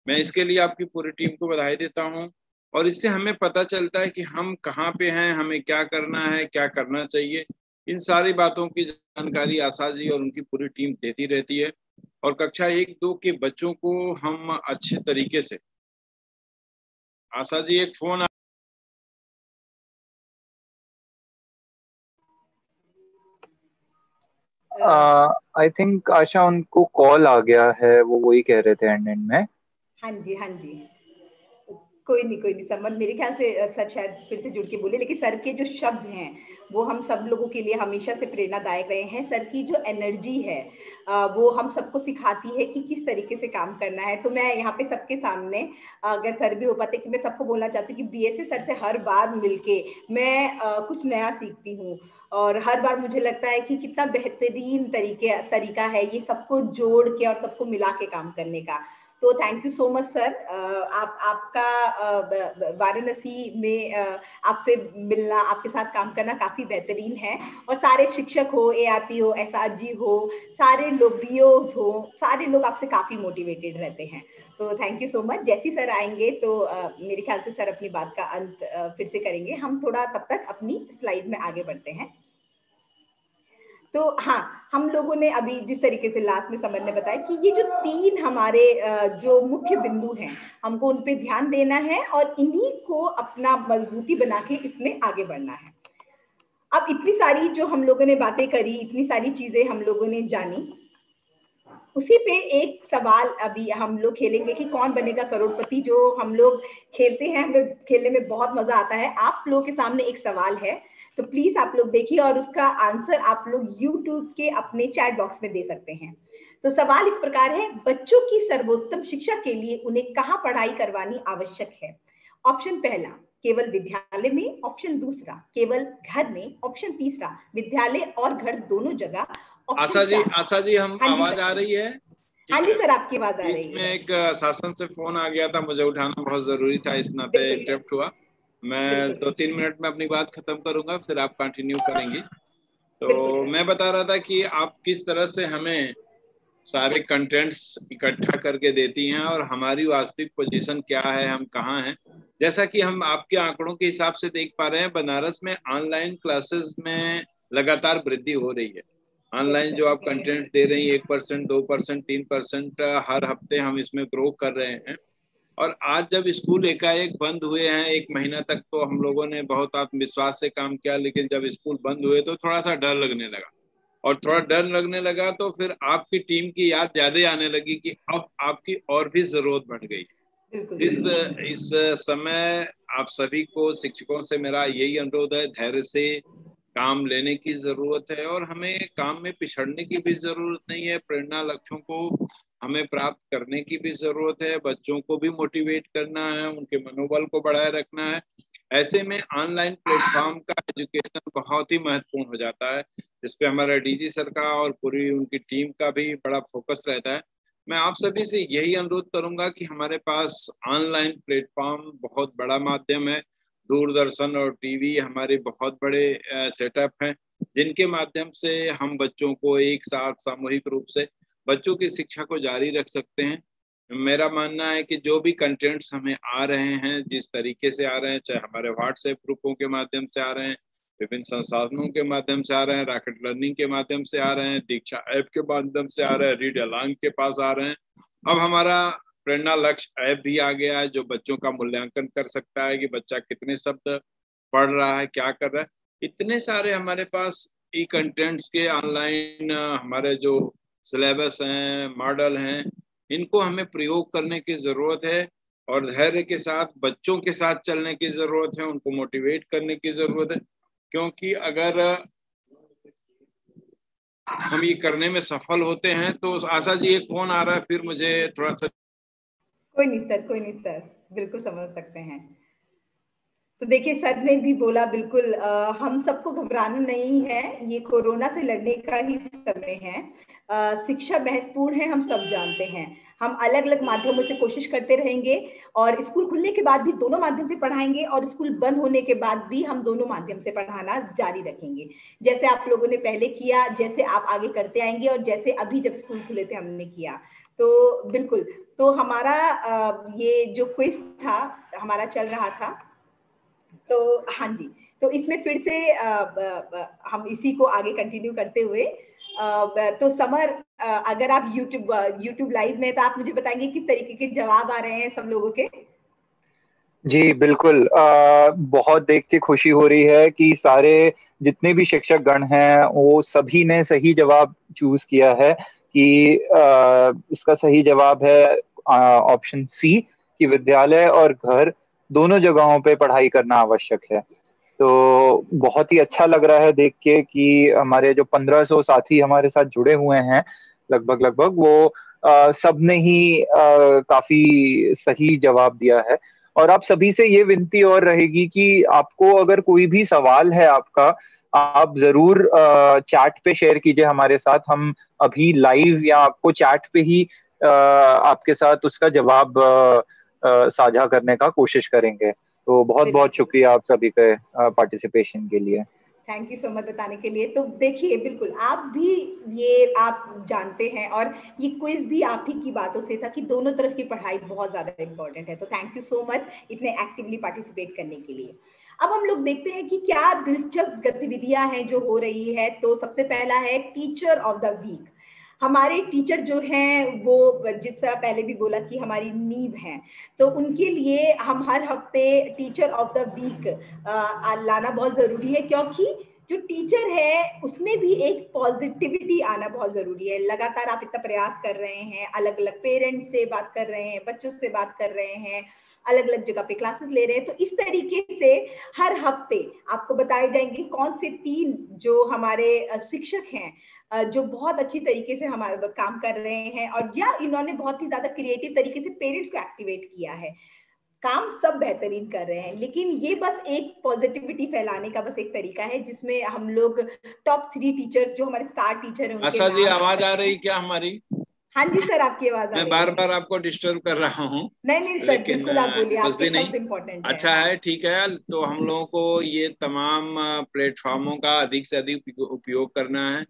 मैं इसके लिए आपकी पूरी टीम को बधाई देता हूँ। और इससे हमें पता चलता है कि हम कहाँ पे हैं, हमें क्या करना है, क्या करना चाहिए। इन सारी बातों की जानकारी आशा जी और उनकी पूरी टीम देती रहती है, और कक्षा 1-2 के बच्चों को हम अच्छे तरीके से। आशा जी, एक फोन। आई थिंक आशा उनको कॉल आ गया है, वो वही कह रहे थे एंड में। हाँ जी, हाँ जी, कोई नहीं समझ, मेरे ख्याल से सर शायद फिर से जुड़ के बोले, लेकिन सर के जो शब्द हैं वो हम सब लोगों के लिए हमेशा से प्रेरणादायक रहे हैं। सर की जो एनर्जी है वो हम सबको सिखाती है कि किस तरीके से काम करना है। तो मैं यहाँ पे सबके सामने, अगर सर भी हो पाते, कि मैं सबको बोलना चाहती हूँ कि बीएसए सर से हर बार मिलके मैं कुछ नया सीखती हूँ, और हर बार मुझे लगता है कि कितना बेहतरीन तरीका है ये सबको जोड़ के और सबको मिला के काम करने का। तो thank you so much sir. आपका वाराणसी में आपसे मिलना, आपके साथ काम करना काफी बेहतरीन है। और सारे शिक्षक हो, एआरपी हो, एसआरजी हो, सारे लोग, बीओज हो, सारे लोग आपसे काफी मोटिवेटेड रहते हैं। तो थैंक यू सो मच। जैसे सर आएंगे तो मेरे ख्याल से सर अपनी बात का अंत फिर से करेंगे। हम थोड़ा तब तक अपनी स्लाइड में आगे बढ़ते हैं। तो हाँ, हम लोगों ने अभी जिस तरीके से लास्ट में समर ने बताया कि ये जो 3 हमारे जो मुख्य बिंदु हैं, हमको उन पे ध्यान देना है और इन्हीं को अपना मजबूती बना के इसमें आगे बढ़ना है। अब इतनी सारी जो हम लोगों ने बातें करी, इतनी सारी चीजें हम लोगों ने जानी, उसी पे एक सवाल अभी हम लोग खेलेंगे कि कौन बनेगा करोड़पति, जो हम लोग खेलते हैं, हमें खेलने में बहुत मजा आता है। आप लोगों के सामने एक सवाल है, तो प्लीज आप लोग देखिए और उसका आंसर आप लोग YouTube के अपने चैट बॉक्स में दे सकते हैं। तो सवाल इस प्रकार है, बच्चों की सर्वोत्तम शिक्षा के लिए उन्हें कहाँ पढ़ाई करवानी आवश्यक है? ऑप्शन पहला, केवल विद्यालय में। ऑप्शन दूसरा, केवल घर में। ऑप्शन तीसरा, विद्यालय और घर दोनों जगह। आशा जी हम आवाज आ रही है? हाँ जी सर, आपकी आवाज आ रही है। इसमें एक शासन से फोन आ गया था, मुझे उठाना बहुत जरूरी था, इस नाते इंटरप्ट हुआ। मैं 2-3 मिनट में अपनी बात खत्म करूंगा, फिर आप कंटिन्यू करेंगे। तो मैं बता रहा था कि आप किस तरह से हमें सारे कंटेंट्स इकट्ठा करके देती हैं और हमारी वास्तविक पोजीशन क्या है, हम कहाँ हैं। जैसा कि हम आपके आंकड़ों के हिसाब से देख पा रहे हैं, बनारस में ऑनलाइन क्लासेस में लगातार वृद्धि हो रही है। ऑनलाइन जो आप कंटेंट दे रही हैं, 1%, 2%, 3% हर हफ्ते हम इसमें ग्रो कर रहे हैं। और आज जब स्कूल एकाएक बंद हुए हैं 1 महीना तक, तो हम लोगों ने बहुत आत्मविश्वास से काम किया, लेकिन जब स्कूल बंद हुए तो थोड़ा सा डर लगने लगा, और थोड़ा डर लगने लगा तो फिर आपकी टीम की याद ज्यादा आने लगी कि अब आपकी और भी जरूरत बढ़ गई। इस समय आप सभी को, शिक्षकों से मेरा यही अनुरोध है, धैर्य से काम लेने की जरूरत है और हमें काम में पिछड़ने की भी जरूरत नहीं है। प्रेरणा लक्ष्यों को हमें प्राप्त करने की भी जरूरत है, बच्चों को भी मोटिवेट करना है, उनके मनोबल को बढ़ाए रखना है। ऐसे में ऑनलाइन प्लेटफॉर्म का एजुकेशन बहुत ही महत्वपूर्ण हो जाता है, जिसपे हमारा डीजी सर का और पूरी उनकी टीम का भी बड़ा फोकस रहता है। मैं आप सभी से यही अनुरोध करूंगा कि हमारे पास ऑनलाइन प्लेटफॉर्म बहुत बड़ा माध्यम है। दूरदर्शन और टीवी हमारे बहुत बड़े सेटअप हैं, जिनके माध्यम से हम बच्चों को एक साथ सामूहिक रूप से बच्चों की शिक्षा को जारी रख सकते हैं। मेरा मानना है कि जो भी कंटेंट्स हमें आ रहे हैं, जिस तरीके से आ रहे हैं, चाहे हमारे व्हाट्सएप ग्रुपों के माध्यम से आ रहे हैं, विभिन्न संसाधनों के माध्यम से आ रहे हैं, रॉकेट लर्निंग के माध्यम से आ रहे हैं, दीक्षा ऐप के माध्यम से आ रहे हैं, रीड अलोंग के पास आ रहे हैं, अब हमारा प्रेरणा लक्ष्य ऐप भी आ गया है, जो बच्चों का मूल्यांकन कर सकता है कि बच्चा कितने शब्द पढ़ रहा है, क्या कर रहा है। इतने सारे हमारे पास ई कंटेंट्स के ऑनलाइन हमारे जो सिलेबस हैं, मॉडल हैं, इनको हमें प्रयोग करने की जरूरत है और धैर्य के साथ बच्चों के साथ चलने की जरूरत है, उनको मोटिवेट करने की जरूरत है। क्योंकि अगर हम ये करने में सफल होते हैं तो आशा जी एक फोन आ रहा है, फिर मुझे थोड़ा सा। कोई नहीं सर, बिल्कुल समझ सकते हैं। तो देखिए सर ने भी बोला, बिल्कुल हम सबको घबराना नहीं है, ये कोरोना से लड़ने का ही समय है। शिक्षा महत्वपूर्ण है, हम सब जानते हैं। हम अलग अलग माध्यमों से कोशिश करते रहेंगे और स्कूल खुलने के बाद भी दोनों माध्यम से पढ़ाएंगे और स्कूल बंद होने के बाद भी हम दोनों माध्यम से पढ़ाना जारी रखेंगे, जैसे आप लोगों ने पहले किया, जैसे आप आगे करते आएंगे और जैसे अभी जब स्कूल खुले थे हमने किया। तो बिल्कुल, तो हमारा ये जो क्विज था हमारा चल रहा था, तो हाँ जी, तो इसमें फिर से हम इसी को आगे कंटिन्यू करते हुए, तो समर अगर आप YouTube लाइव में, तो आप मुझे बताएंगे किस तरीके के जवाब आ रहे हैं सब लोगों के। जी बिल्कुल, बहुत देख के खुशी हो रही है कि सारे जितने भी शिक्षक गण हैं वो सभी ने सही जवाब चूज किया है कि इसका सही जवाब है ऑप्शन सी, कि विद्यालय और घर दोनों जगहों पे पढ़ाई करना आवश्यक है। तो बहुत ही अच्छा लग रहा है देख के कि हमारे जो 1500 साथी हमारे साथ जुड़े हुए हैं लगभग लगभग, वो सबने ही काफी सही जवाब दिया है। और आप सभी से ये विनती और रहेगी कि आपको अगर कोई भी सवाल है आपका, आप जरूर चैट पे शेयर कीजिए हमारे साथ। हम अभी लाइव या आपको चैट पे ही आपके साथ उसका जवाब साझा करने का कोशिश करेंगे। तो बहुत बहुत शुक्रिया आप सभी के पार्टिसिपेशन के लिए। थैंक यू सो मच बताने के लिए। तो देखिए बिल्कुल आप भी ये आप जानते हैं, और ये क्विज भी आप ही की बातों से था कि दोनों तरफ की पढ़ाई बहुत ज्यादा इम्पोर्टेंट है। तो थैंक यू सो मच इतने एक्टिवली पार्टिसिपेट करने के लिए। अब हम लोग देखते हैं कि क्या दिलचस्प गतिविधियां हैं जो हो रही है। तो सबसे पहला है टीचर ऑफ द वीक। हमारे टीचर जो हैं वो जिस तरह पहले भी बोला कि हमारी नींव है, तो उनके लिए हम हर हफ्ते टीचर ऑफ द वीक लाना बहुत जरूरी है, क्योंकि जो टीचर है उसमें भी एक पॉजिटिविटी आना बहुत जरूरी है। लगातार आप इतना प्रयास कर रहे हैं, अलग अलग पेरेंट्स से बात कर रहे हैं, बच्चों से बात कर रहे हैं, अलग अलग जगह पे क्लासेस ले रहे हैं। तो इस तरीके से हर हफ्ते आपको बताए जाएंगे कौन से 3 जो हमारे शिक्षक हैं जो बहुत अच्छी तरीके से हमारे काम कर रहे हैं, और या इन्होंने बहुत ही ज्यादा क्रिएटिव तरीके से पेरेंट्स को एक्टिवेट किया है। काम सब बेहतरीन कर रहे हैं, लेकिन ये बस एक पॉजिटिविटी फैलाने का बस एक तरीका है, जिसमें हम लोग टॉप 3 टीचर जो हमारे स्टार टीचर हैं उनके आशा जी, नाम आवाज आ रही क्या हमारी? हाँ जी सर, आपकी आवाज आ मैं रही बार है। बार आपको डिस्टर्ब कर रहा हूँ, नहीं नहीं सर, लेकिन बिल्कुल आप बोलिए, कुछ आपके भी नहीं। शब्द इम्पोर्टेंट है। अच्छा हाँ। है, ठीक है। तो हम लोगों को ये तमाम प्लेटफॉर्मों का अधिक से अधिक उपयोग करना है।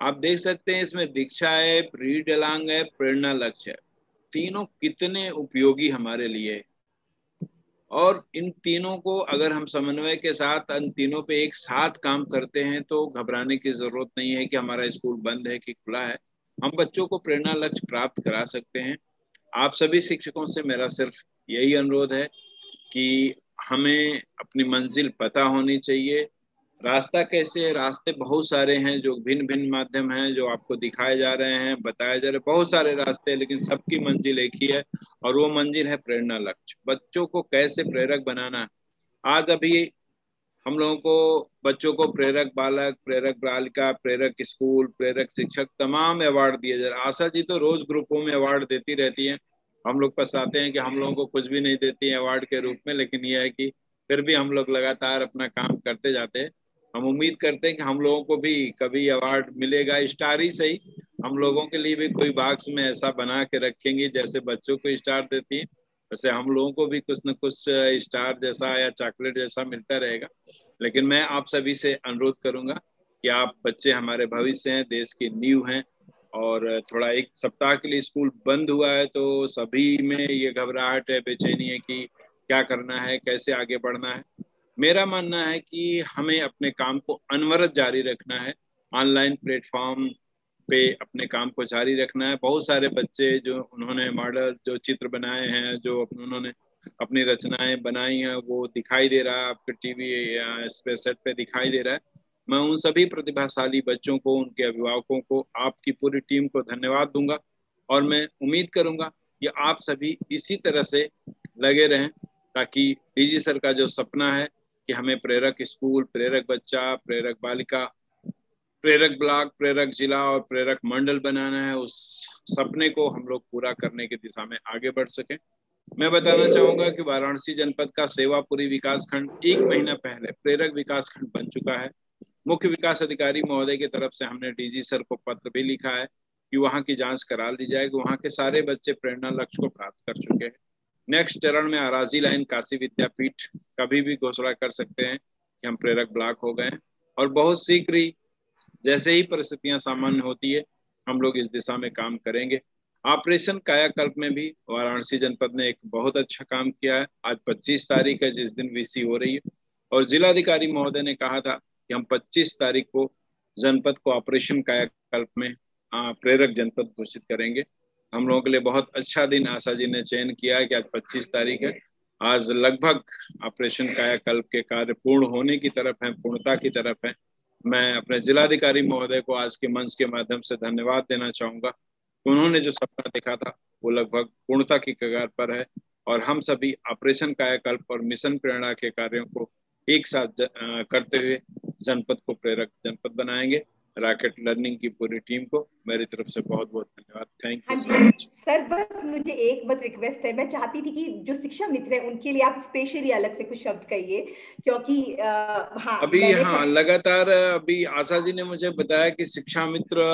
आप देख सकते हैं इसमें दीक्षा है, रीड अलोंग है, प्रेरणा लक्ष्य है। तीनों कितने उपयोगी हमारे लिए, और इन तीनों को अगर हम समन्वय के साथ इन तीनों पे एक साथ काम करते हैं तो घबराने की जरूरत नहीं है कि हमारा स्कूल बंद है कि खुला है। हम बच्चों को प्रेरणा लक्ष्य प्राप्त करा सकते हैं। आप सभी शिक्षकों से मेरा सिर्फ यही अनुरोध है कि हमें अपनी मंजिल पता होनी चाहिए। रास्ता कैसे है? रास्ते बहुत सारे हैं, जो भिन्न भिन्न माध्यम हैं जो आपको दिखाए जा रहे हैं, बताए जा रहे हैं। बहुत सारे रास्ते हैं, लेकिन सबकी मंजिल एक ही है, और वो मंजिल है प्रेरणा लक्ष्य। बच्चों को कैसे प्रेरक बनाना। आज अभी हम लोगों को बच्चों को प्रेरक बालक, प्रेरक बालिका, प्रेरक स्कूल, प्रेरक शिक्षक तमाम अवार्ड दिए जा रहे हैं। आशा जी तो रोज ग्रुपों में अवार्ड देती रहती हैं। हम लोग पछताते हैं कि हम लोगों को कुछ भी नहीं देती है अवार्ड के रूप में, लेकिन यह है कि फिर भी हम लोग लगातार अपना काम करते जाते हैं। हम उम्मीद करते हैं कि हम लोगों को भी कभी अवार्ड मिलेगा, स्टार ही सही। हम लोगों के लिए भी कोई बॉक्स में ऐसा बना के रखेंगे जैसे बच्चों को स्टार देती है, वैसे हम लोगों को भी कुछ न कुछ स्टार जैसा या चॉकलेट जैसा मिलता रहेगा। लेकिन मैं आप सभी से अनुरोध करूंगा कि आप बच्चे हमारे भविष्य हैं, देश की नींव हैं, और थोड़ा एक सप्ताह के लिए स्कूल बंद हुआ है तो सभी में ये घबराहट है, बेचैनी है कि क्या करना है, कैसे आगे बढ़ना है। मेरा मानना है कि हमें अपने काम को अनवरत जारी रखना है। ऑनलाइन प्लेटफॉर्म पे अपने काम को जारी रखना है। बहुत सारे बच्चे जो उन्होंने मॉडल जो चित्र बनाए हैं, जो उन्होंने अपनी रचनाएं बनाई हैं, वो दिखाई दे रहा है आपके टीवी या सेट पे दिखाई दे रहा है। मैं उन सभी प्रतिभाशाली बच्चों को, उनके अभिभावकों को, आपकी पूरी टीम को धन्यवाद दूंगा, और मैं उम्मीद करूंगा कि आप सभी इसी तरह से लगे रहें, ताकि डीजी सर का जो सपना है कि हमें प्रेरक स्कूल, प्रेरक बच्चा, प्रेरक बालिका, प्रेरक ब्लॉक, प्रेरक जिला और प्रेरक मंडल बनाना है, उस सपने को हम लोग पूरा करने की दिशा में आगे बढ़ सके। मैं बताना चाहूंगा कि वाराणसी जनपद का सेवापुरी विकास खंड 1 महीना पहले प्रेरक विकास खंड बन चुका है। मुख्य विकास अधिकारी महोदय की तरफ से हमने डीजी सर को पत्र भी लिखा है कि वहां की जांच करा ली जाए कि वहां के सारे बच्चे प्रेरणा लक्ष्य को प्राप्त कर चुके हैं। नेक्स्ट चरण में आराजी लाइन काशी विद्यापीठ कभी भी घोषणा कर सकते हैं कि हम प्रेरक ब्लॉक हो गए, और बहुत शीघ्र ही जैसे ही परिस्थितियां सामान्य होती है हम लोग इस दिशा में काम करेंगे। ऑपरेशन कायाकल्प में भी वाराणसी जनपद ने एक बहुत अच्छा काम किया है। आज 25 तारीख है जिस दिन वीसी हो रही है, और जिलाधिकारी महोदय ने कहा था कि हम 25 तारीख को जनपद को ऑपरेशन कायाकल्प में प्रेरक जनपद घोषित करेंगे। हम लोगों के लिए बहुत अच्छा दिन आशा जी ने चयन किया है कि आज 25 तारीख है। आज लगभग ऑपरेशन कायाकल्प के कार्य पूर्ण होने की तरफ है, पूर्णता की तरफ है। मैं अपने जिलाधिकारी महोदय को आज के मंच के माध्यम से धन्यवाद देना चाहूंगा। उन्होंने जो सपना देखा था वो लगभग पूर्णता की कगार पर है और हम सभी ऑपरेशन कायाकल्प और मिशन प्रेरणा के कार्यों को एक साथ करते हुए जनपद को प्रेरक जनपद बनाएंगे। रॉकेट लर्निंग की पूरी टीम को मेरी तरफ से बहुत बहुत धन्यवाद। Thank you so much. Sir बस मुझे एक बस रिक्वेस्ट है, मैं चाहती थी कि जो शिक्षा मित्र है उनके लिए आप स्पेशली अलग से कुछ शब्द कहिए, क्योंकि लगातार अभी आशा जी ने मुझे बताया कि शिक्षा मित्र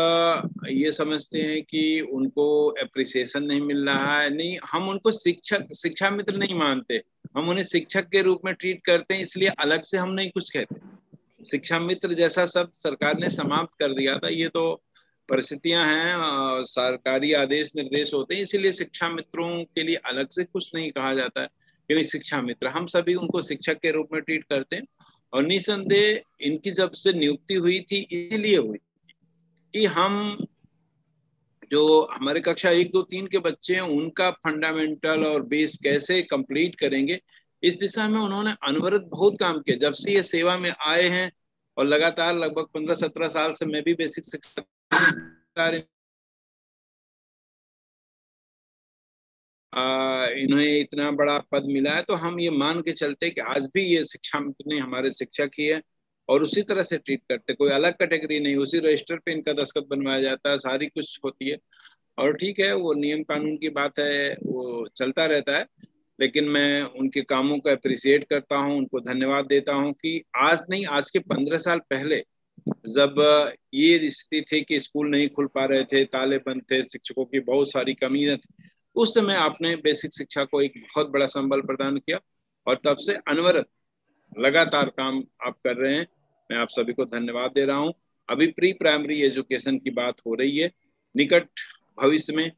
ये समझते हैं कि उनको एप्रिसिएशन नहीं मिल रहा है। नहीं, हम उनको शिक्षा मित्र नहीं मानते, हम उन्हें शिक्षक के रूप में ट्रीट करते हैं, इसलिए अलग से हम नहीं कुछ कहते। शिक्षा मित्र जैसा शब्द सरकार ने समाप्त कर दिया था, ये तो परिस्थितियां हैं, सरकारी आदेश निर्देश होते हैं, इसीलिए शिक्षा मित्रों के लिए अलग से कुछ नहीं कहा जाता है कि शिक्षा मित्र। हम सभी उनको शिक्षक के रूप में ट्रीट करते हैं और निसंदेह इनकी जब से नियुक्ति हुई थी इसीलिए हुई कि हम जो हमारे कक्षा 1, 2, 3 के बच्चे हैं उनका फंडामेंटल और बेस कैसे कंप्लीट करेंगे, इस दिशा में उन्होंने अनवरत बहुत काम किया। जब से ये सेवा में आए हैं और लगातार लगभग 15-17 साल से मैं भी बेसिक शिक्षा इन्हें इतना बड़ा पद मिला है, तो हम ये मान के चलते कि आज भी ये शिक्षा मित्र ने हमारे शिक्षक ही है और उसी तरह से ट्रीट करते, कोई अलग कैटेगरी नहीं, उसी रजिस्टर पे इनका दस्तखत बनवाया जाता है, सारी कुछ होती है। और ठीक है, वो नियम कानून की बात है, वो चलता रहता है, लेकिन मैं उनके कामों को अप्रिशिएट करता हूँ, उनको धन्यवाद देता हूँ कि आज नहीं, आज के 15 साल पहले जब ये स्थिति थी कि स्कूल नहीं खुल पा रहे थे, ताले बंद थे, शिक्षकों की बहुत सारी कमियां थी, उस समय आपने बेसिक शिक्षा को एक बहुत बड़ा संबल प्रदान किया और तब से अनवरत लगातार काम आप कर रहे हैं। मैं आप सभी को धन्यवाद दे रहा हूं। अभी प्री प्राइमरी एजुकेशन की बात हो रही है, निकट भविष्य में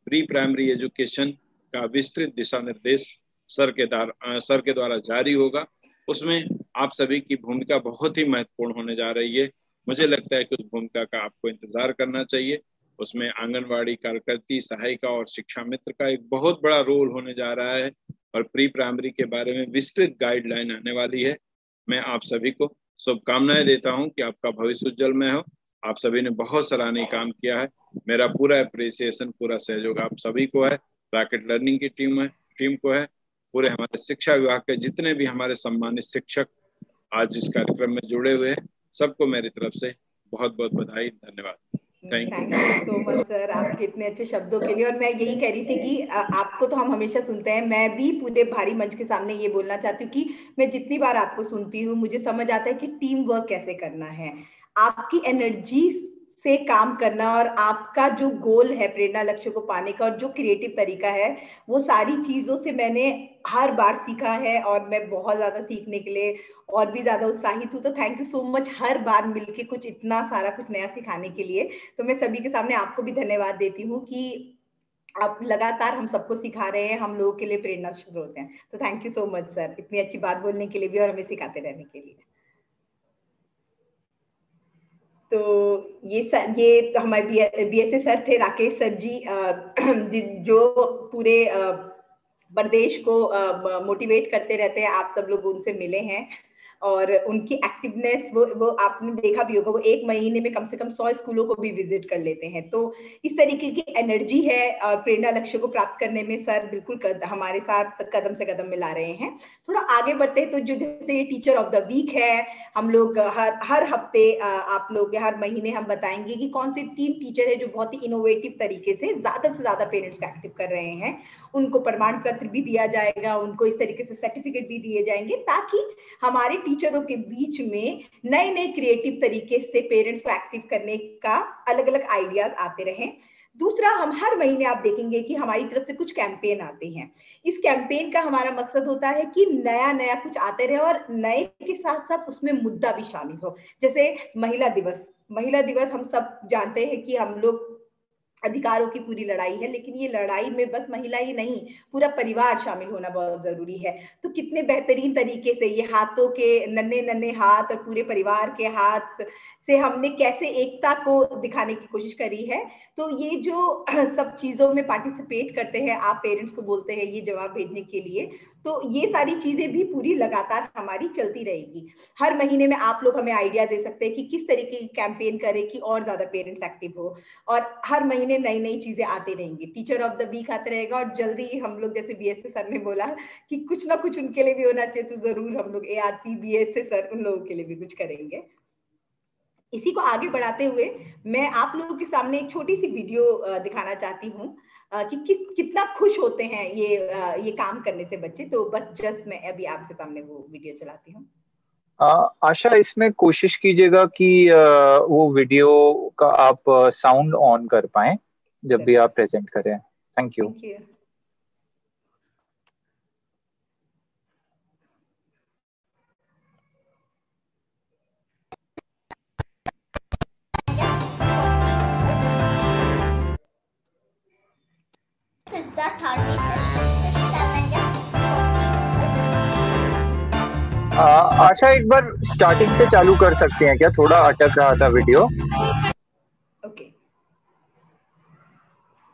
प्री प्राइमरी एजुकेशन का विस्तृत दिशा निर्देश सर के द्वारा जारी होगा। उसमें आप सभी की भूमिका बहुत ही महत्वपूर्ण होने जा रही है। मुझे लगता है कि उस भूमिका का आपको इंतजार करना चाहिए। उसमें आंगनवाड़ी कार्यकर्ती, सहायिका और शिक्षा मित्र का एक बहुत बड़ा रोल होने जा रहा है और प्री प्राइमरी के बारे में विस्तृत गाइडलाइन आने वाली है। मैं आप सभी को शुभकामनाएं देता हूं कि आपका भविष्य उज्जवलमय हो। आप सभी ने बहुत सराहनीय काम किया है, मेरा पूरा अप्रिसिएशन, पूरा सहयोग आप सभी को है, रॉकेट लर्निंग की टीम को है, पूरे हमारे शिक्षा विभाग के जितने भी हमारे सम्मानित शिक्षक आज इस कार्यक्रम में जुड़े हुए हैं, सबको मेरी तरफ से बहुत बहुत बधाई, धन्यवाद। Thank you so much sir आपके इतने अच्छे शब्दों के लिए। और मैं यही कह रही थी कि आपको तो हम हमेशा सुनते हैं, मैं भी पूरे भारी मंच के सामने ये बोलना चाहती हूँ कि मैं जितनी बार आपको सुनती हूँ मुझे समझ आता है कि टीम वर्क कैसे करना है, आपकी एनर्जी से काम करना और आपका जो गोल है प्रेरणा लक्ष्य को पाने का और जो क्रिएटिव तरीका है, वो सारी चीजों से मैंने हर बार सीखा है और मैं बहुत ज्यादा सीखने के लिए और भी ज्यादा उत्साहित हूँ। तो थैंक यू सो मच हर बार मिलके कुछ इतना सारा कुछ नया सिखाने के लिए। तो मैं सभी के सामने आपको भी धन्यवाद देती हूँ कि आप लगातार हम सबको सिखा रहे हैं, हम लोगों के लिए प्रेरणा स्रोत हैं। तो thank you so much sir इतनी अच्छी बात बोलने के लिए भी और हमें सिखाते रहने के लिए। तो ये हमारे बीएसए सर थे, राकेश सर जी, जो पूरे प्रदेश को मोटिवेट करते रहते हैं। आप सब लोग उनसे मिले हैं और उनकी एक्टिवनेस वो आपने देखा भी होगा, वो 1 महीने में कम से कम 100 स्कूलों को भी विजिट कर लेते हैं। तो इस तरीके की एनर्जी है और प्रेरणा लक्ष्य को प्राप्त करने में सर बिल्कुल हमारे साथ कदम से कदम मिला रहे हैं। थोड़ा आगे बढ़ते हैं तो जो जैसे ये टीचर ऑफ द वीक है, हम लोग हर हफ्ते आप लोग हर महीने हम बताएंगे कि कौन से 3 टीचर है जो बहुत ही इनोवेटिव तरीके से ज्यादा पेरेंट्स को एक्टिव कर रहे हैं। उनको प्रमाण पत्र भी दिया जाएगा, उनको इस तरीके से सर्टिफिकेट भी दिए जाएंगे ताकि हमारे टीचरों के बीच में नए क्रिएटिव तरीके से पेरेंट्स को एक्टिव करने का अलग अलग आइडियाज आते रहें। दूसरा, हम हर महीने आप देखेंगे कि हमारी तरफ से कुछ कैंपेन आते हैं। इस कैंपेन का हमारा मकसद होता है कि नया कुछ आते रहे और नए के साथ साथ उसमें मुद्दा भी शामिल हो। जैसे महिला दिवस हम सब जानते हैं कि हम लोग अधिकारों की पूरी लड़ाई है, लेकिन ये लड़ाई में बस महिला ही नहीं, पूरा परिवार शामिल होना बहुत जरूरी है। तो कितने बेहतरीन तरीके से ये हाथों के नन्हे हाथ और पूरे परिवार के हाथ से हमने कैसे एकता को दिखाने की कोशिश करी है। तो ये जो सब चीजों में पार्टिसिपेट करते हैं, आप पेरेंट्स को बोलते हैं ये जवाब भेजने के लिए, तो ये सारी चीजें भी पूरी लगातार हमारी चलती रहेगी। हर महीने में आप लोग हमें आइडिया दे सकते हैं कि किस तरीके की कैंपेन करें कि और ज्यादा पेरेंट्स एक्टिव हो, और हर महीने नई नई चीजें आती रहेंगी। टीचर ऑफ द वीक आते रहेगा, और जल्दी ही हम लोग, जैसे बीएसए सर ने बोला कि कुछ ना कुछ उनके लिए भी होना चाहिए, तो जरूर हम लोग एआरपी बीएसए सर उन लोगों के लिए भी कुछ करेंगे। इसी को आगे बढ़ाते हुए मैं आप लोगों के सामने एक छोटी सी वीडियो दिखाना चाहती हूँ कि कितना खुश होते हैं ये काम करने से बच्चे। तो बस जस्ट मैं अभी आपके सामने वो वीडियो चलाती हूँ। आशा, इसमें कोशिश कीजिएगा कि वो वीडियो का आप साउंड ऑन कर पाएं जब भी आप प्रेजेंट करें। Thank you. Thank you. Asha, एक बार स्टार्टिंग से चालू कर सकती हैं क्या? थोड़ा अटक रहा था वीडियो। ओके,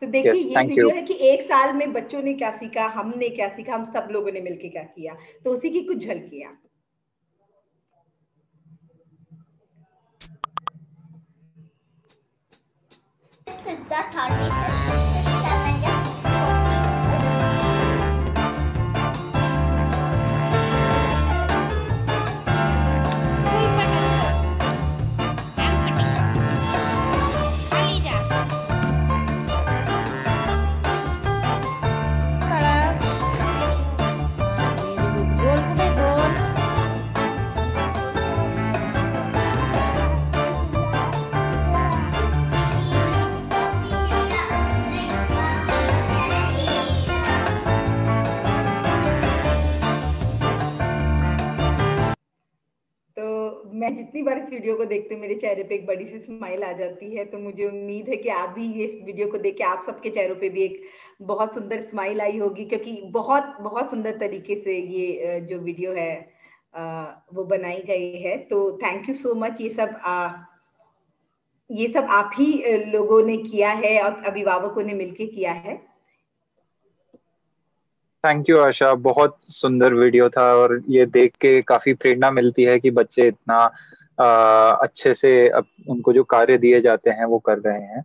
तो देखिए ये वीडियो है कि एक साल में बच्चों ने क्या सीखा, हमने क्या सीखा, हम सब लोगों ने मिलकर क्या किया, तो उसी की कुछ झलकियां। मैं जितनी बार इस वीडियो को देखती हूँ मेरे चेहरे पे एक बड़ी सी स्माइल आ जाती है। तो मुझे उम्मीद है कि आप भी ये इस वीडियो को देख के आप सबके चेहरों पे भी एक बहुत सुंदर स्माइल आई होगी, क्योंकि बहुत बहुत सुंदर तरीके से ये जो वीडियो है वो बनाई गई है। तो थैंक यू सो मच। ये सब आप ही लोगों ने किया है और अभिभावकों ने मिलकर किया है। थैंक यू आशा, बहुत सुंदर वीडियो था और ये देख के काफी प्रेरणा मिलती है कि बच्चे इतना अच्छे से उनको जो कार्य दिए जाते हैं वो कर रहे हैं।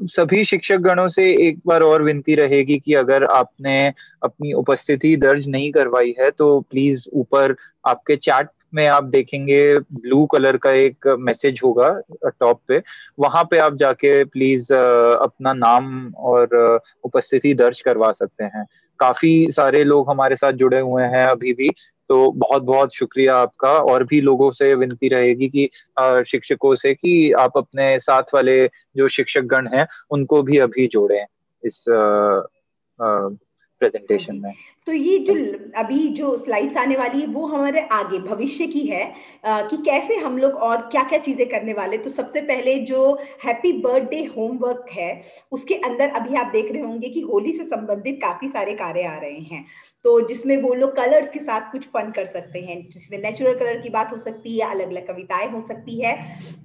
सभी शिक्षक गणों से एक बार और विनती रहेगी कि अगर आपने अपनी उपस्थिति दर्ज नहीं करवाई है तो प्लीज ऊपर आपके चैट में आप देखेंगे ब्लू कलर का एक मैसेज होगा टॉप पे, वहां पे आप जाके प्लीज अपना नाम और उपस्थिति दर्ज करवा सकते हैं। काफी सारे लोग हमारे साथ जुड़े हुए हैं अभी भी, तो बहुत बहुत शुक्रिया आपका। और भी लोगों से विनती रहेगी कि शिक्षकों से कि आप अपने साथ वाले जो शिक्षक गण हैं उनको भी अभी जोड़ें इस प्रेजेंटेशन में। तो ये जो अभी जो स्लाइड्स आने वाली है वो हमारे आगे भविष्य की है कि कैसे हम लोग और क्या क्या चीजें करने वाले। तो सबसे पहले जो हैप्पी बर्थडे होमवर्क है उसके अंदर अभी आप देख रहे होंगे कि होली से संबंधित काफी सारे कार्य आ रहे हैं। तो जिसमें वो लोग कलर्स के साथ कुछ फन कर सकते हैं, जिसमें नेचुरल कलर की बात हो सकती है, अलग अलग कविताएं हो सकती है।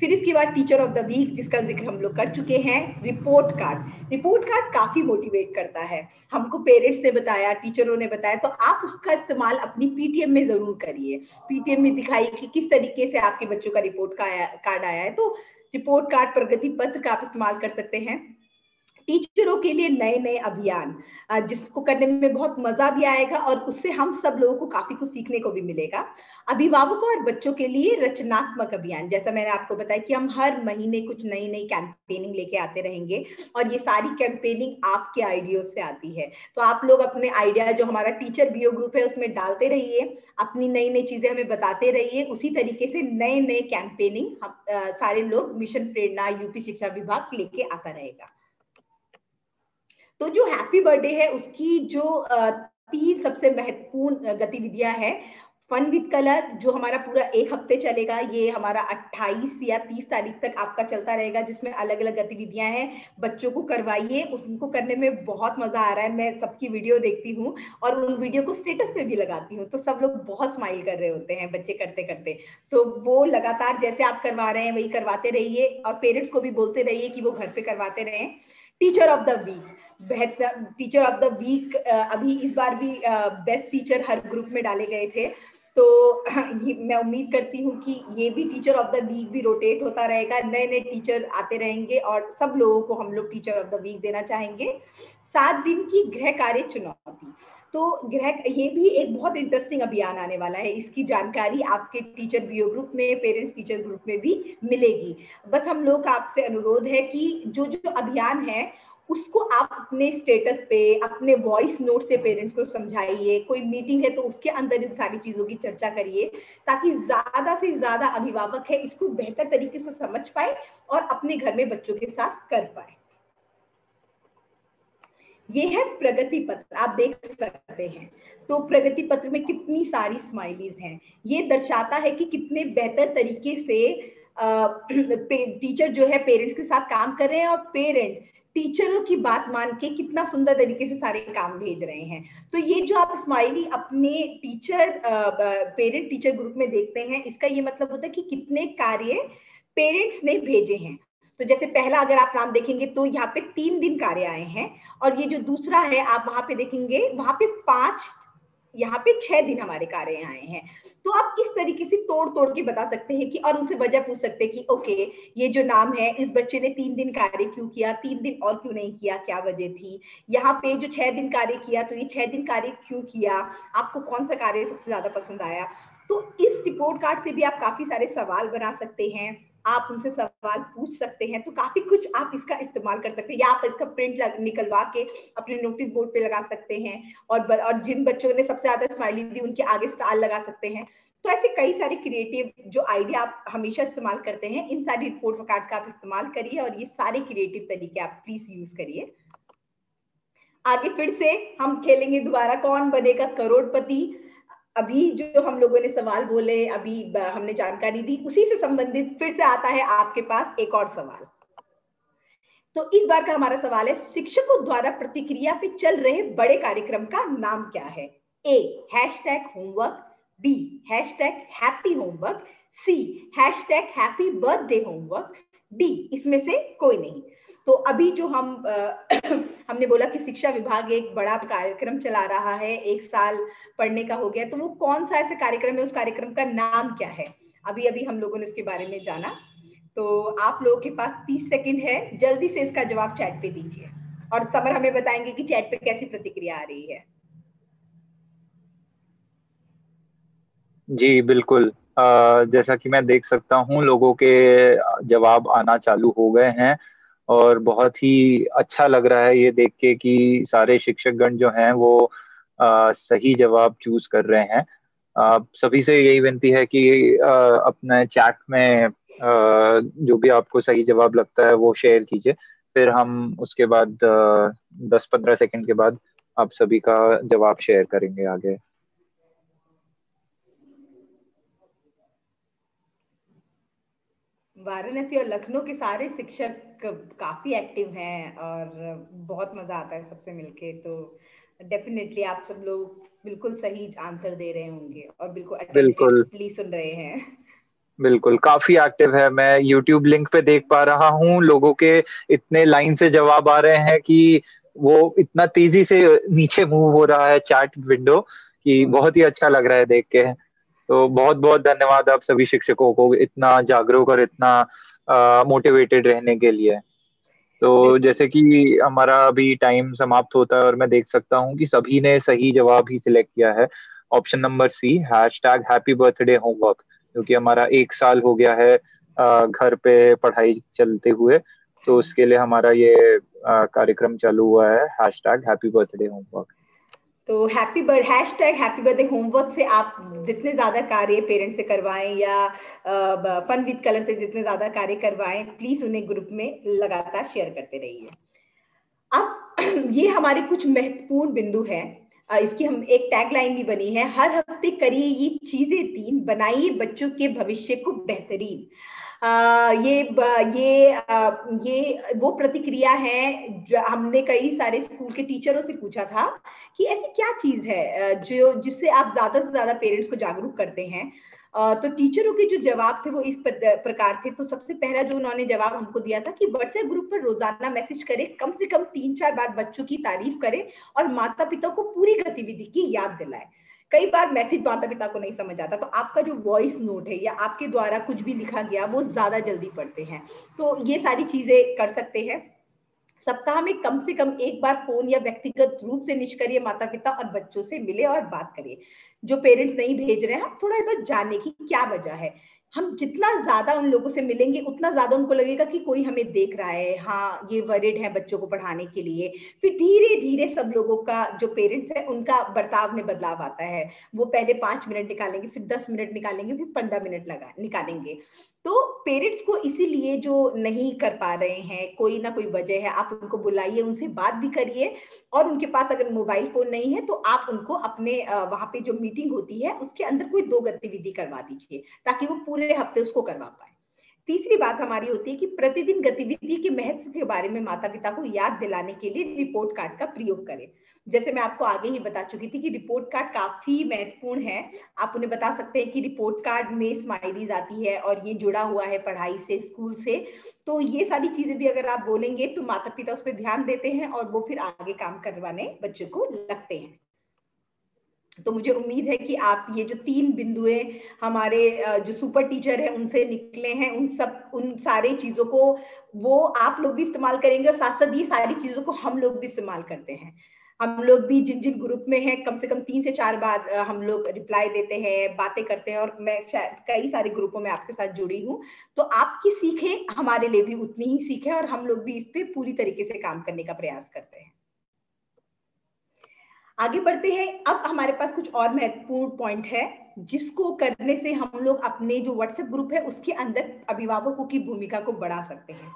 फिर इसके बाद टीचर ऑफ द वीक जिसका जिक्र हम लोग कर चुके हैं। रिपोर्ट कार्ड काफी मोटिवेट करता है, हमको पेरेंट्स ने बताया, टीचरों ने बताया, तो आप उसका इस्तेमाल अपनी पीटीएम में जरूर करिए। पीटीएम में दिखाइए कि किस तरीके से आपके बच्चों का रिपोर्ट कार्ड आया है। तो रिपोर्ट कार्ड, प्रगति पत्र का आप इस्तेमाल कर सकते हैं। टीचरों के लिए नए नए अभियान जिसको करने में बहुत मजा भी आएगा और उससे हम सब लोगों को काफी कुछ सीखने को भी मिलेगा। अभिभावकों और बच्चों के लिए रचनात्मक अभियान, जैसा मैंने आपको बताया कि हम हर महीने कुछ नई नई कैंपेनिंग लेके आते रहेंगे और ये सारी कैंपेनिंग आपके आइडिया से आती है। तो आप लोग अपने आइडिया जो हमारा टीचर बीओ ग्रुप है उसमें डालते रहिए, अपनी नई नई चीजें हमें बताते रहिए। उसी तरीके से नए नए कैंपेनिंग हम सारे लोग मिशन प्रेरणा यूपी शिक्षा विभाग लेके आता रहेगा। तो जो हैप्पी बर्थडे है उसकी जो 3 सबसे महत्वपूर्ण गतिविधियां हैं। फन विद कलर जो हमारा पूरा 1 हफ्ते चलेगा, ये हमारा 28 या 30 तारीख तक आपका चलता रहेगा, जिसमें अलग अलग गतिविधियां हैं। बच्चों को करवाइए, उनको करने में बहुत मजा आ रहा है। मैं सबकी वीडियो देखती हूँ और उन वीडियो को स्टेटस पे भी लगाती हूँ, तो सब लोग बहुत स्माइल कर रहे होते हैं बच्चे करते करते। तो वो लगातार जैसे आप करवा रहे हैं वही करवाते रहिए और पेरेंट्स को भी बोलते रहिए कि वो घर पे करवाते रहें। टीचर ऑफ द वीक, बेहतर टीचर ऑफ द वीक अभी इस बार भी बेस्ट टीचर हर ग्रुप में डाले गए थे, तो मैं उम्मीद करती हूँ कि ये भी टीचर ऑफ द वीक भी रोटेट होता रहेगा, नए नए टीचर आते रहेंगे और सब लोगों को हम लोग टीचर ऑफ द वीक देना चाहेंगे। 7 दिन की गृह कार्य चुनौती, तो गृह ये भी एक बहुत इंटरेस्टिंग अभियान आने वाला है, इसकी जानकारी आपके टीचर बीओ ग्रुप में, पेरेंट्स टीचर ग्रुप में भी मिलेगी। बस हम लोग का आपसे अनुरोध है कि जो जो अभियान है उसको आप अपने स्टेटस पे, अपने वॉइस नोट से पेरेंट्स को समझाइए, कोई मीटिंग है तो उसके अंदर इन सारी चीजों की चर्चा करिए, ताकि ज्यादा से ज्यादा अभिभावक है इसको बेहतर तरीके से समझ पाए और अपने घर में बच्चों के साथ कर पाए। ये है प्रगति पत्र, आप देख सकते हैं। तो प्रगति पत्र में कितनी सारी स्माइलीज हैं, ये दर्शाता है कि कितने बेहतर तरीके से टीचर जो है पेरेंट्स के साथ काम कर रहे हैं और पेरेंट टीचरों की बात मान के कितना सुंदर तरीके से सारे काम भेज रहे हैं। तो ये जो आप स्माइली अपने पेरेंट टीचर ग्रुप में देखते हैं, इसका ये मतलब होता है कि कितने कार्य पेरेंट्स ने भेजे हैं। तो जैसे पहला अगर आप नाम देखेंगे तो यहाँ पे 3 दिन कार्य आए हैं, और ये जो दूसरा है आप वहां पे देखेंगे वहां पे 5, यहाँ पे 6 दिन हमारे कार्य आए हैं। तो आप इस तरीके से तोड़ तोड़ के बता सकते हैं कि, और उनसे वजह पूछ सकते हैं कि ओके ये जो नाम है इस बच्चे ने 3 दिन कार्य क्यों किया, 3 दिन और क्यों नहीं किया, क्या वजह थी। यहाँ पे जो 6 दिन कार्य किया तो ये 6 दिन कार्य क्यों किया, आपको कौन सा कार्य सबसे ज्यादा पसंद आया। तो इस रिपोर्ट कार्ड से भी आप काफी सारे सवाल बना सकते हैं, आप उनसे सवाल पूछ सकते हैं, तो काफी कुछ आप इसका इस्तेमाल कर सकते हैं, या आप इसका प्रिंट निकलवा के अपने नोटिस बोर्ड पे लगा सकते हैं, और जिन बच्चों ने सबसे ज्यादा स्माइली दी उनके आगे स्टार लगा सकते हैं। तो ऐसे कई सारे क्रिएटिव जो आइडिया आप हमेशा इस्तेमाल करते हैं, इन सारी रिपोर्ट कार्ड का आप इस्तेमाल करिए और ये सारे क्रिएटिव तरीके आप प्लीज यूज करिए। आगे फिर से हम खेलेंगे दोबारा कौन बनेगा करोड़पति। अभी जो हम लोगों ने सवाल बोले, अभी हमने जानकारी दी, उसी से संबंधित फिर से आता है आपके पास एक और सवाल। तो इस बार का हमारा सवाल है, शिक्षकों द्वारा प्रतिक्रिया पे चल रहे बड़े कार्यक्रम का नाम क्या है। ए #होमवर्क, बी #हैप्पी होमवर्क, सी #हैप्पी बर्थडे होमवर्क, डी इसमें से कोई नहीं। तो अभी जो हमने बोला कि शिक्षा विभाग एक बड़ा कार्यक्रम चला रहा है, 1 साल पढ़ने का हो गया, तो वो कौन सा ऐसा कार्यक्रम है, उस कार्यक्रम का नाम क्या है, अभी अभी हम लोगों ने उसके बारे में जाना। तो आप लोगों के पास 30 सेकंड है, जल्दी से इसका जवाब चैट पे दीजिए, और समर हमें बताएंगे कि चैट पे कैसी प्रतिक्रिया आ रही है। जी बिल्कुल, जैसा कि मैं देख सकता हूँ लोगों के जवाब आना चालू हो गए हैं, और बहुत ही अच्छा लग रहा है ये देख के कि सारे शिक्षकगण जो हैं वो सही जवाब चूज कर रहे हैं। सभी से यही विनती है कि अपने चैट में जो भी आपको सही जवाब लगता है वो शेयर कीजिए, फिर हम उसके बाद 10-15 सेकंड के बाद आप सभी का जवाब शेयर करेंगे आगे। वाराणसी और लखनऊ के सारे शिक्षक काफी एक्टिव हैं और बहुत मजा आता है सबसे मिलके। तो डेफिनेटली आप सब लोग बिल्कुल सही आंसर दे रहे होंगे और बिल्कुल अटेंटिवली सुन रहे हैं। बिल्कुल काफी एक्टिव है, मैं YouTube लिंक पे देख पा रहा हूँ लोगों के इतने लाइन से जवाब आ रहे हैं कि वो इतना तेजी से नीचे मूव हो रहा है चैट विंडो कि बहुत ही अच्छा लग रहा है देख के। तो बहुत बहुत धन्यवाद आप सभी शिक्षकों को इतना जागरूक और इतना मोटिवेटेड रहने के लिए। तो जैसे कि हमारा अभी टाइम समाप्त होता है और मैं देख सकता हूँ कि सभी ने सही जवाब ही सिलेक्ट किया है, option number C #happy birthday homework, क्योंकि हमारा 1 साल हो गया है घर पे पढ़ाई चलते हुए, तो उसके लिए हमारा ये कार्यक्रम चालू हुआ है #हैप्पी बर्थडे होमवर्क। तो हैप्पी बर्थडे होमवर्क से आप जितने ज्यादा कार्य पेरेंट्स से करवाएं या फन विद कलर से जितने ज्यादा कार्य करवाएं, प्लीज उन्हें ग्रुप में लगातार शेयर करते रहिए। अब ये हमारे कुछ महत्वपूर्ण बिंदु हैं, इसकी हम एक टैगलाइन भी बनी है, हर हफ्ते करिए ये चीजें 3, बनाइए बच्चों के भविष्य को बेहतरीन। ये वो प्रतिक्रिया है जो हमने कई सारे स्कूल के टीचरों से पूछा था कि ऐसी क्या चीज है जो जिससे आप ज्यादा से ज्यादा पेरेंट्स को जागरूक करते हैं। तो टीचरों के जो जवाब थे वो इस प्रकार थे। तो सबसे पहला जो उन्होंने जवाब हमको दिया था कि व्हाट्सएप ग्रुप पर रोजाना मैसेज करें, कम से कम 3-4 बार बच्चों की तारीफ करें और माता पिता को पूरी गतिविधि की याद दिलाएं। कई बार मैसेज माता पिता को नहीं समझ आता, तो आपका जो वॉइस नोट है या आपके द्वारा कुछ भी लिखा गया वो ज्यादा जल्दी पढ़ते हैं, तो ये सारी चीजें कर सकते हैं। सप्ताह में कम से कम एक बार फोन या व्यक्तिगत रूप से निष्क्रिय माता पिता और बच्चों से मिले और बात करिए। जो पेरेंट्स नहीं भेज रहे हैं, हम थोड़ा बहुत जानने की क्या वजह है। हम जितना ज्यादा उन लोगों से मिलेंगे उतना ज्यादा उनको लगेगा कि कोई हमें देख रहा है, हाँ ये वरिड है बच्चों को पढ़ाने के लिए। फिर धीरे धीरे सब लोगों का, जो पेरेंट्स है उनका बर्ताव में बदलाव आता है। वो पहले 5 मिनट निकालेंगे, फिर 10 मिनट निकालेंगे, फिर 15 मिनट निकालेंगे। तो पेरेंट्स को इसीलिए जो नहीं कर पा रहे हैं, कोई ना कोई वजह है, आप उनको बुलाइए, उनसे बात भी करिए। और उनके पास अगर मोबाइल फोन नहीं है तो आप उनको अपने वहां पे जो मीटिंग होती है उसके अंदर कोई 2 गतिविधि करवा दीजिए, ताकि वो पूरे हफ्ते उसको करवा पाए। तीसरी बात हमारी होती है कि प्रतिदिन गतिविधि के महत्व के बारे में माता पिता को याद दिलाने के लिए रिपोर्ट कार्ड का प्रयोग करें। जैसे मैं आपको आगे ही बता चुकी थी कि रिपोर्ट कार्ड काफी महत्वपूर्ण है। आप उन्हें बता सकते हैं कि रिपोर्ट कार्ड में स्माइलीज आती है और ये जुड़ा हुआ है पढ़ाई से, स्कूल से। तो ये सारी चीजें भी अगर आप बोलेंगे तो माता पिता उस पर ध्यान देते हैं और वो फिर आगे काम करवाने बच्चों को लगते हैं। तो मुझे उम्मीद है कि आप ये जो 3 बिंदुएं हमारे जो सुपर टीचर है उनसे निकले हैं, उन सारे चीजों को वो आप लोग भी इस्तेमाल करेंगे और साथ साथ ये सारी चीजों को हम लोग भी इस्तेमाल करते हैं। हम लोग भी जिन जिन ग्रुप में हैं कम से कम 3 से 4 बार हम लोग रिप्लाई देते हैं, बातें करते हैं, और मैं कई सारे ग्रुपों में आपके साथ जुड़ी हूँ। तो आपकी सीखें हमारे लिए भी उतनी ही सीख है और हम लोग भी इस पे पूरी तरीके से काम करने का प्रयास करते हैं। आगे बढ़ते हैं। अब हमारे पास कुछ और महत्वपूर्ण पॉइंट है जिसको करने से हम लोग अपने जो व्हाट्सएप ग्रुप है उसके अंदर अभिभावकों की भूमिका को बढ़ा सकते हैं।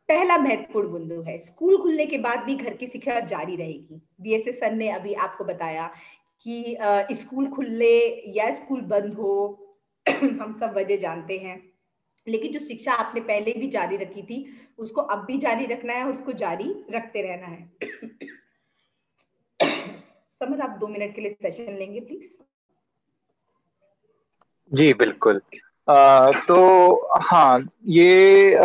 पहला महत्वपूर्ण बिंदु है, स्कूल खुलने के बाद भी घर की शिक्षा जारी रहेगी। बीएसएस सर ने अभी आपको बताया कि स्कूल खुले या स्कूल बंद हो हम सब वजह जानते हैं, लेकिन जो शिक्षा आपने पहले भी जारी रखी थी उसको अब भी जारी रखना है और उसको जारी रखते रहना है। समर, आप 2 मिनट के लिए सेशन लेंगे प्लीज? जी बिल्कुल। तो हाँ, ये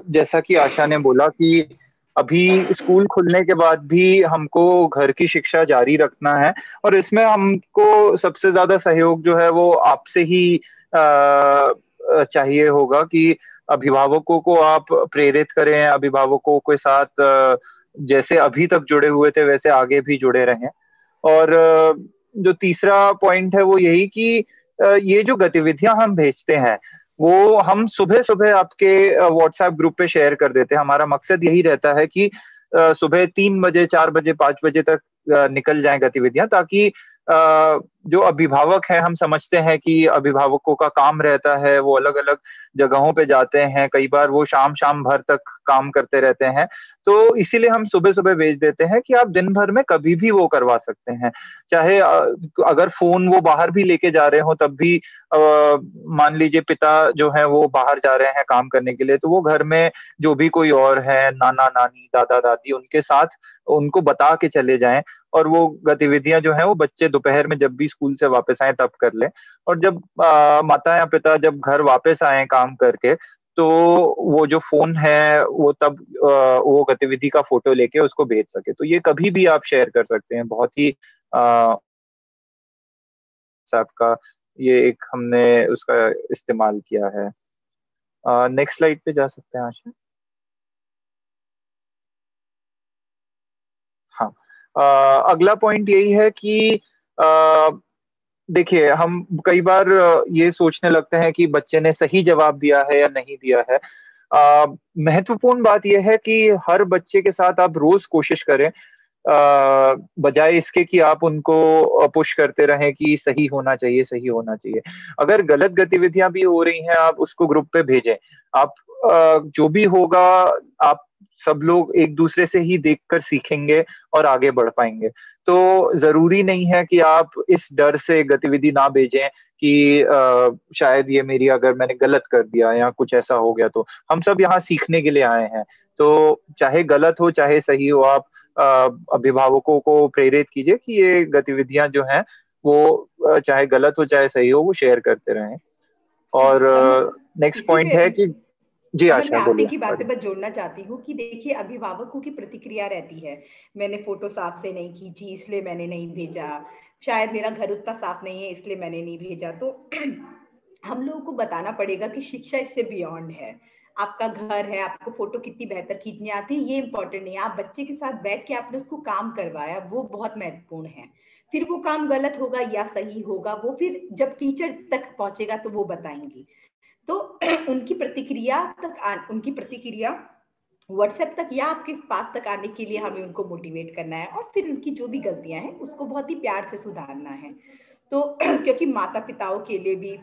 जैसा कि आशा ने बोला कि अभी स्कूल खुलने के बाद भी हमको घर की शिक्षा जारी रखना है, और इसमें हमको सबसे ज्यादा सहयोग जो है वो आपसे ही चाहिए होगा कि अभिभावकों को आप प्रेरित करें, अभिभावकों के साथ जैसे अभी तक जुड़े हुए थे वैसे आगे भी जुड़े रहें। और जो तीसरा पॉइंट है वो यही कि ये जो गतिविधियां हम भेजते हैं वो हम सुबह सुबह आपके व्हाट्सएप ग्रुप पे शेयर कर देते हैं। हमारा मकसद यही रहता है कि सुबह 3 बजे, 4 बजे, 5 बजे तक निकल जाएं गतिविधियां, ताकि जो अभिभावक हैं, हम समझते हैं कि अभिभावकों का काम रहता है, वो अलग अलग जगहों पे जाते हैं, कई बार वो शाम शाम भर तक काम करते रहते हैं, तो इसीलिए हम सुबह सुबह भेज देते हैं कि आप दिन भर में कभी भी वो करवा सकते हैं। चाहे अगर फोन वो बाहर भी लेके जा रहे हो तब भी, मान लीजिए पिता जो है वो बाहर जा रहे हैं काम करने के लिए, तो वो घर में जो भी कोई और है, नाना नानी, दादा दादी, उनके साथ उनको बता के चले जाएं, और वो गतिविधियां जो है वो बच्चे दोपहर में जब भी स्कूल से वापस आए तब कर लें। और जब माता या पिता जब घर वापस आए काम करके, तो वो जो फोन है वो तब वो गतिविधि का फोटो लेके उसको भेज सके। तो ये कभी भी आप शेयर कर सकते हैं। बहुत ही आपका ये एक हमने उसका इस्तेमाल किया है। नेक्स्ट स्लाइड पे जा सकते हैं आशा। हाँ, अगला पॉइंट यही है कि देखिए, हम कई बार ये सोचने लगते हैं कि बच्चे ने सही जवाब दिया है या नहीं दिया है। महत्वपूर्ण बात यह है कि हर बच्चे के साथ आप रोज कोशिश करें, बजाय इसके कि आप उनको पुश करते रहें कि सही होना चाहिए, सही होना चाहिए। अगर गलत गतिविधियां भी हो रही हैं, आप उसको ग्रुप पे भेजें। आप जो भी होगा, आप सब लोग एक दूसरे से ही देखकर सीखेंगे और आगे बढ़ पाएंगे। तो जरूरी नहीं है कि आप इस डर से गतिविधि ना भेजें कि शायद ये मेरी, अगर मैंने गलत कर दिया या कुछ ऐसा हो गया, तो हम सब यहाँ सीखने के लिए आए हैं। तो चाहे गलत हो चाहे सही हो, आप अभिभावकों को प्रेरित कीजिए कि ये गतिविधियां जो हैं वो चाहे गलत हो चाहे सही हो, वो शेयर करते रहें। और नेक्स्ट पॉइंट है कि जी आशा मैं बोलिए। आपकी बात पे बस जोड़ना चाहती हूँ कि देखिए अभिभावकों की प्रतिक्रिया रहती है, मैंने फोटो साफ से नहीं खींची इसलिए मैंने नहीं भेजा, शायद मेरा घर उतना साफ नहीं है इसलिए मैंने नहीं भेजा। तो हम लोगों को बताना पड़ेगा कि शिक्षा इससे बियॉन्ड है। आपका घर है, आपको फोटो कितनी बेहतर खींचनी आती है ये इंपॉर्टेंट नहीं है, आप बच्चे के साथ बैठ के आपने उसको काम करवाया वो बहुत महत्वपूर्ण है। फिर वो काम गलत होगा या सही होगा वो फिर जब टीचर तक पहुंचेगा तो वो बताएंगी। तो उनकी प्रतिक्रिया व्हाट्सएप तक या आपके पास तक आने के लिए हमें उनको मोटिवेट करना है और फिर उनकी जो भी गलतियां हैं उसको बहुत ही प्यार से सुधारना है। तो क्योंकि माता पिताओं के लिए भी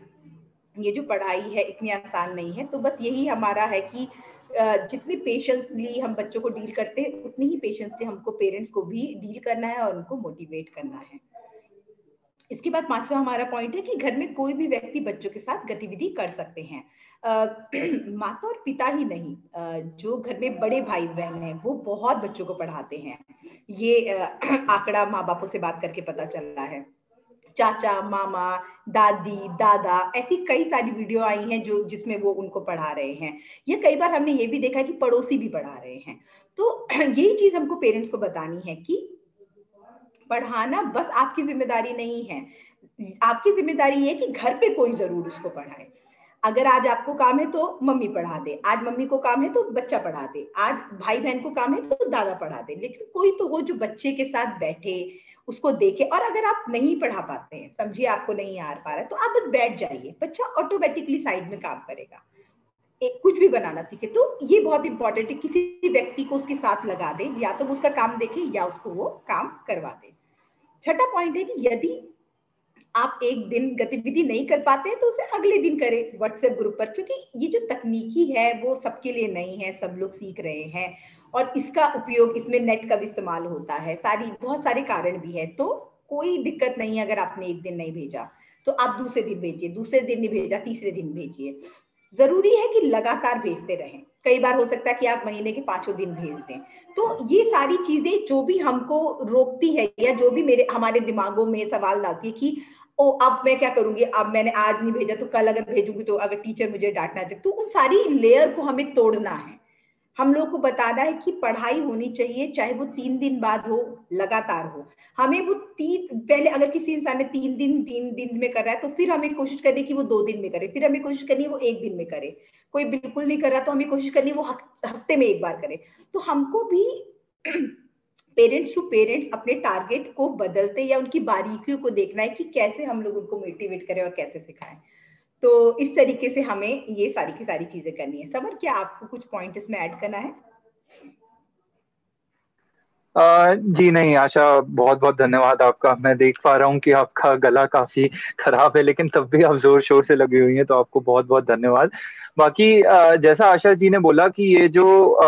ये जो पढ़ाई है इतनी आसान नहीं है, तो बस यही हमारा है कि जितने पेशेंसली हम बच्चों को डील करते हैं उतनी ही पेशेंसली हमको पेरेंट्स को भी डील करना है और उनको मोटिवेट करना है। इसके बाद पांचवा हमारा पॉइंट है कि घर में कोई भी व्यक्ति बच्चों के साथ गतिविधि कर सकते हैं। माता और पिता ही नहीं, जो घर में बड़े भाई बहन हैं वो बहुत बच्चों को पढ़ाते हैं। ये आंकड़ा माँ बापों से बात करके पता चल रहा है। चाचा, मामा, दादी, दादा, ऐसी कई सारी वीडियो आई हैं जो जिसमें वो उनको पढ़ा रहे हैं। या कई बार हमने ये भी देखा कि पड़ोसी भी पढ़ा रहे हैं। तो यही चीज हमको पेरेंट्स को बतानी है कि पढ़ाना बस आपकी जिम्मेदारी नहीं है, आपकी जिम्मेदारी है कि घर पे कोई जरूर उसको पढ़ाए। अगर आज आपको काम है तो मम्मी पढ़ा दे, आज मम्मी को काम है तो बच्चा पढ़ा दे, आज भाई बहन को काम है तो दादा पढ़ा दे, लेकिन कोई तो हो जो बच्चे के साथ बैठे उसको देखे। और अगर आप नहीं पढ़ा पाते हैं, समझिए आपको नहीं आ पा रहा है, तो आप बस बैठ जाइए, बच्चा ऑटोमेटिकली साइड में काम करेगा, कुछ भी बनाना सीखे। तो ये बहुत इंपॉर्टेंट है, किसी व्यक्ति को उसके साथ लगा दे, या तो उसका काम देखे या उसको वो काम करवा दे। छठा पॉइंट है कि यदि आप एक दिन गतिविधि नहीं कर पाते हैं तो उसे अगले दिन करें व्हाट्सएप ग्रुप पर, क्योंकि ये जो तकनीकी है वो सबके लिए नहीं है, सब लोग सीख रहे हैं और इसका उपयोग, इसमें नेट का भी इस्तेमाल होता है, बहुत सारे कारण भी है। तो कोई दिक्कत नहीं है, अगर आपने एक दिन नहीं भेजा तो आप दूसरे दिन भेजिए, दूसरे दिन नहीं भेजा तीसरे दिन भेजिए। जरूरी है कि लगातार भेजते रहें। कई बार हो सकता है कि आप महीने के 5 दिन भेज दें। तो ये सारी चीजें जो भी हमको रोकती है या जो भी हमारे दिमागों में सवाल लाती है कि ओ अब मैं क्या करूंगी, अब मैंने आज नहीं भेजा तो कल अगर भेजूंगी तो अगर टीचर मुझे डांटना है, तो उन सारी लेयर को हमें तोड़ना है। हम लोग को बताना है कि पढ़ाई होनी चाहिए, चाहे वो 3 दिन बाद हो, लगातार हो। हमें वो पहले अगर किसी इंसान ने 3 दिन में कर रहा है तो फिर हमें कोशिश करनी है कि वो 2 दिन में करे, फिर हमें कोशिश करनी है वो 1 दिन में करे। कोई बिल्कुल नहीं कर रहा तो हमें कोशिश करनी है वो हफ्ते में 1 बार करे। तो हमको भी पेरेंट्स टू पेरेंट्स अपने टारगेट को बदलते या उनकी बारीकियों को देखना है कि कैसे हम लोग उनको मोटिवेट करें और कैसे सिखाएं। तो इस तरीके से हमें ये सारी की सारी चीजें करनी है। समर, क्या आपको कुछ पॉइंट इसमें ऐड करना है? जी नहीं आशा, बहुत बहुत धन्यवाद आपका। मैं देख पा रहा हूँ कि आपका गला काफी खराब है, लेकिन तब भी आप जोर शोर से लगी हुई हैं, तो आपको बहुत बहुत धन्यवाद। बाकी जैसा आशा जी ने बोला कि ये जो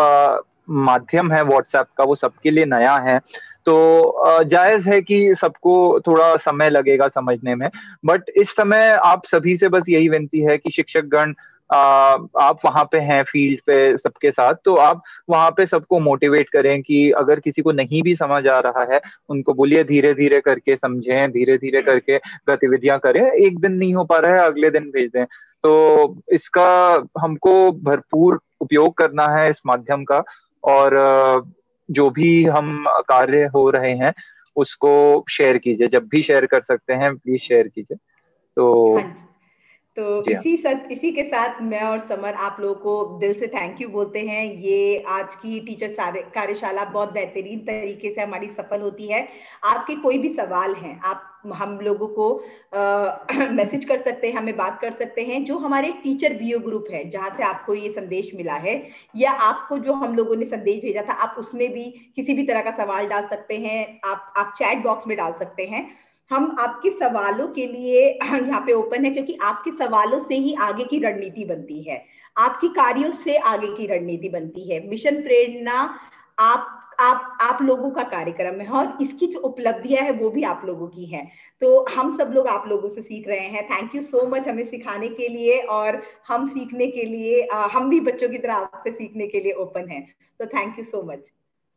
माध्यम है व्हाट्सएप का वो सबके लिए नया है, तो जायज है कि सबको थोड़ा समय लगेगा समझने में। बट इस समय आप सभी से बस यही विनती है कि शिक्षकगण आप वहां पे हैं फील्ड पे सबके साथ, तो आप वहां पे सबको मोटिवेट करें कि अगर किसी को नहीं भी समझ आ रहा है उनको बोलिए धीरे धीरे करके समझें, धीरे धीरे करके गतिविधियां करें, एक दिन नहीं हो पा रहा है अगले दिन भेज दें। तो इसका हमको भरपूर उपयोग करना है इस माध्यम का, और जो भी हम कार्य हो रहे हैं उसको शेयर कीजिए, जब भी शेयर कर सकते हैं प्लीज शेयर कीजिए। तो तो इसी के साथ मैं और समर आप लोगों को दिल से थैंक यू बोलते हैं। ये आज की टीचर कार्यशाला बहुत बेहतरीन तरीके से हमारी सफल होती है। आपके कोई भी सवाल हैं, आप हम लोगों को मैसेज कर सकते हैं, हमें बात कर सकते हैं। जो हमारे टीचर बीओ ग्रुप है जहां से आपको ये संदेश मिला है, या आपको जो हम लोगों ने संदेश भेजा था, आप उसमें भी किसी भी तरह का सवाल डाल सकते हैं। आप चैट बॉक्स में डाल सकते हैं। हम आपके सवालों के लिए यहाँ पे ओपन है, क्योंकि आपके सवालों से ही आगे की रणनीति बनती है, आपकी कार्यों से आगे की रणनीति बनती है। मिशन प्रेरणा आप लोगों का कार्यक्रम है और इसकी जो उपलब्धियां है वो भी आप लोगों की है। तो हम सब लोग आप लोगों से सीख रहे हैं। थैंक यू सो मच हमें सिखाने के लिए, और हम सीखने के लिए हम भी बच्चों की तरह आपसे सीखने के लिए ओपन है। तो थैंक यू सो मच।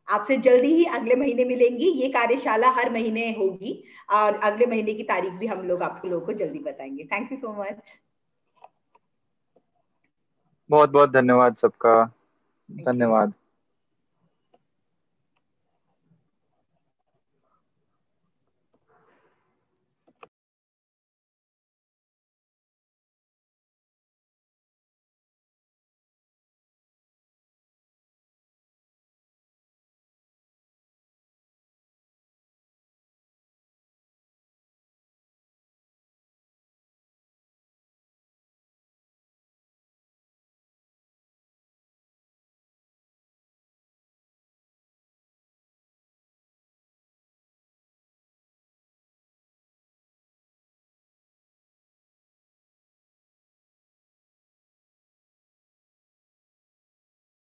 आपसे जल्दी ही अगले महीने मिलेंगी। ये कार्यशाला हर महीने होगी और अगले महीने की तारीख भी हम लोग आप लोगों को जल्दी बताएंगे। Thank you so much. बहुत बहुत धन्यवाद सबका। धन्यवाद।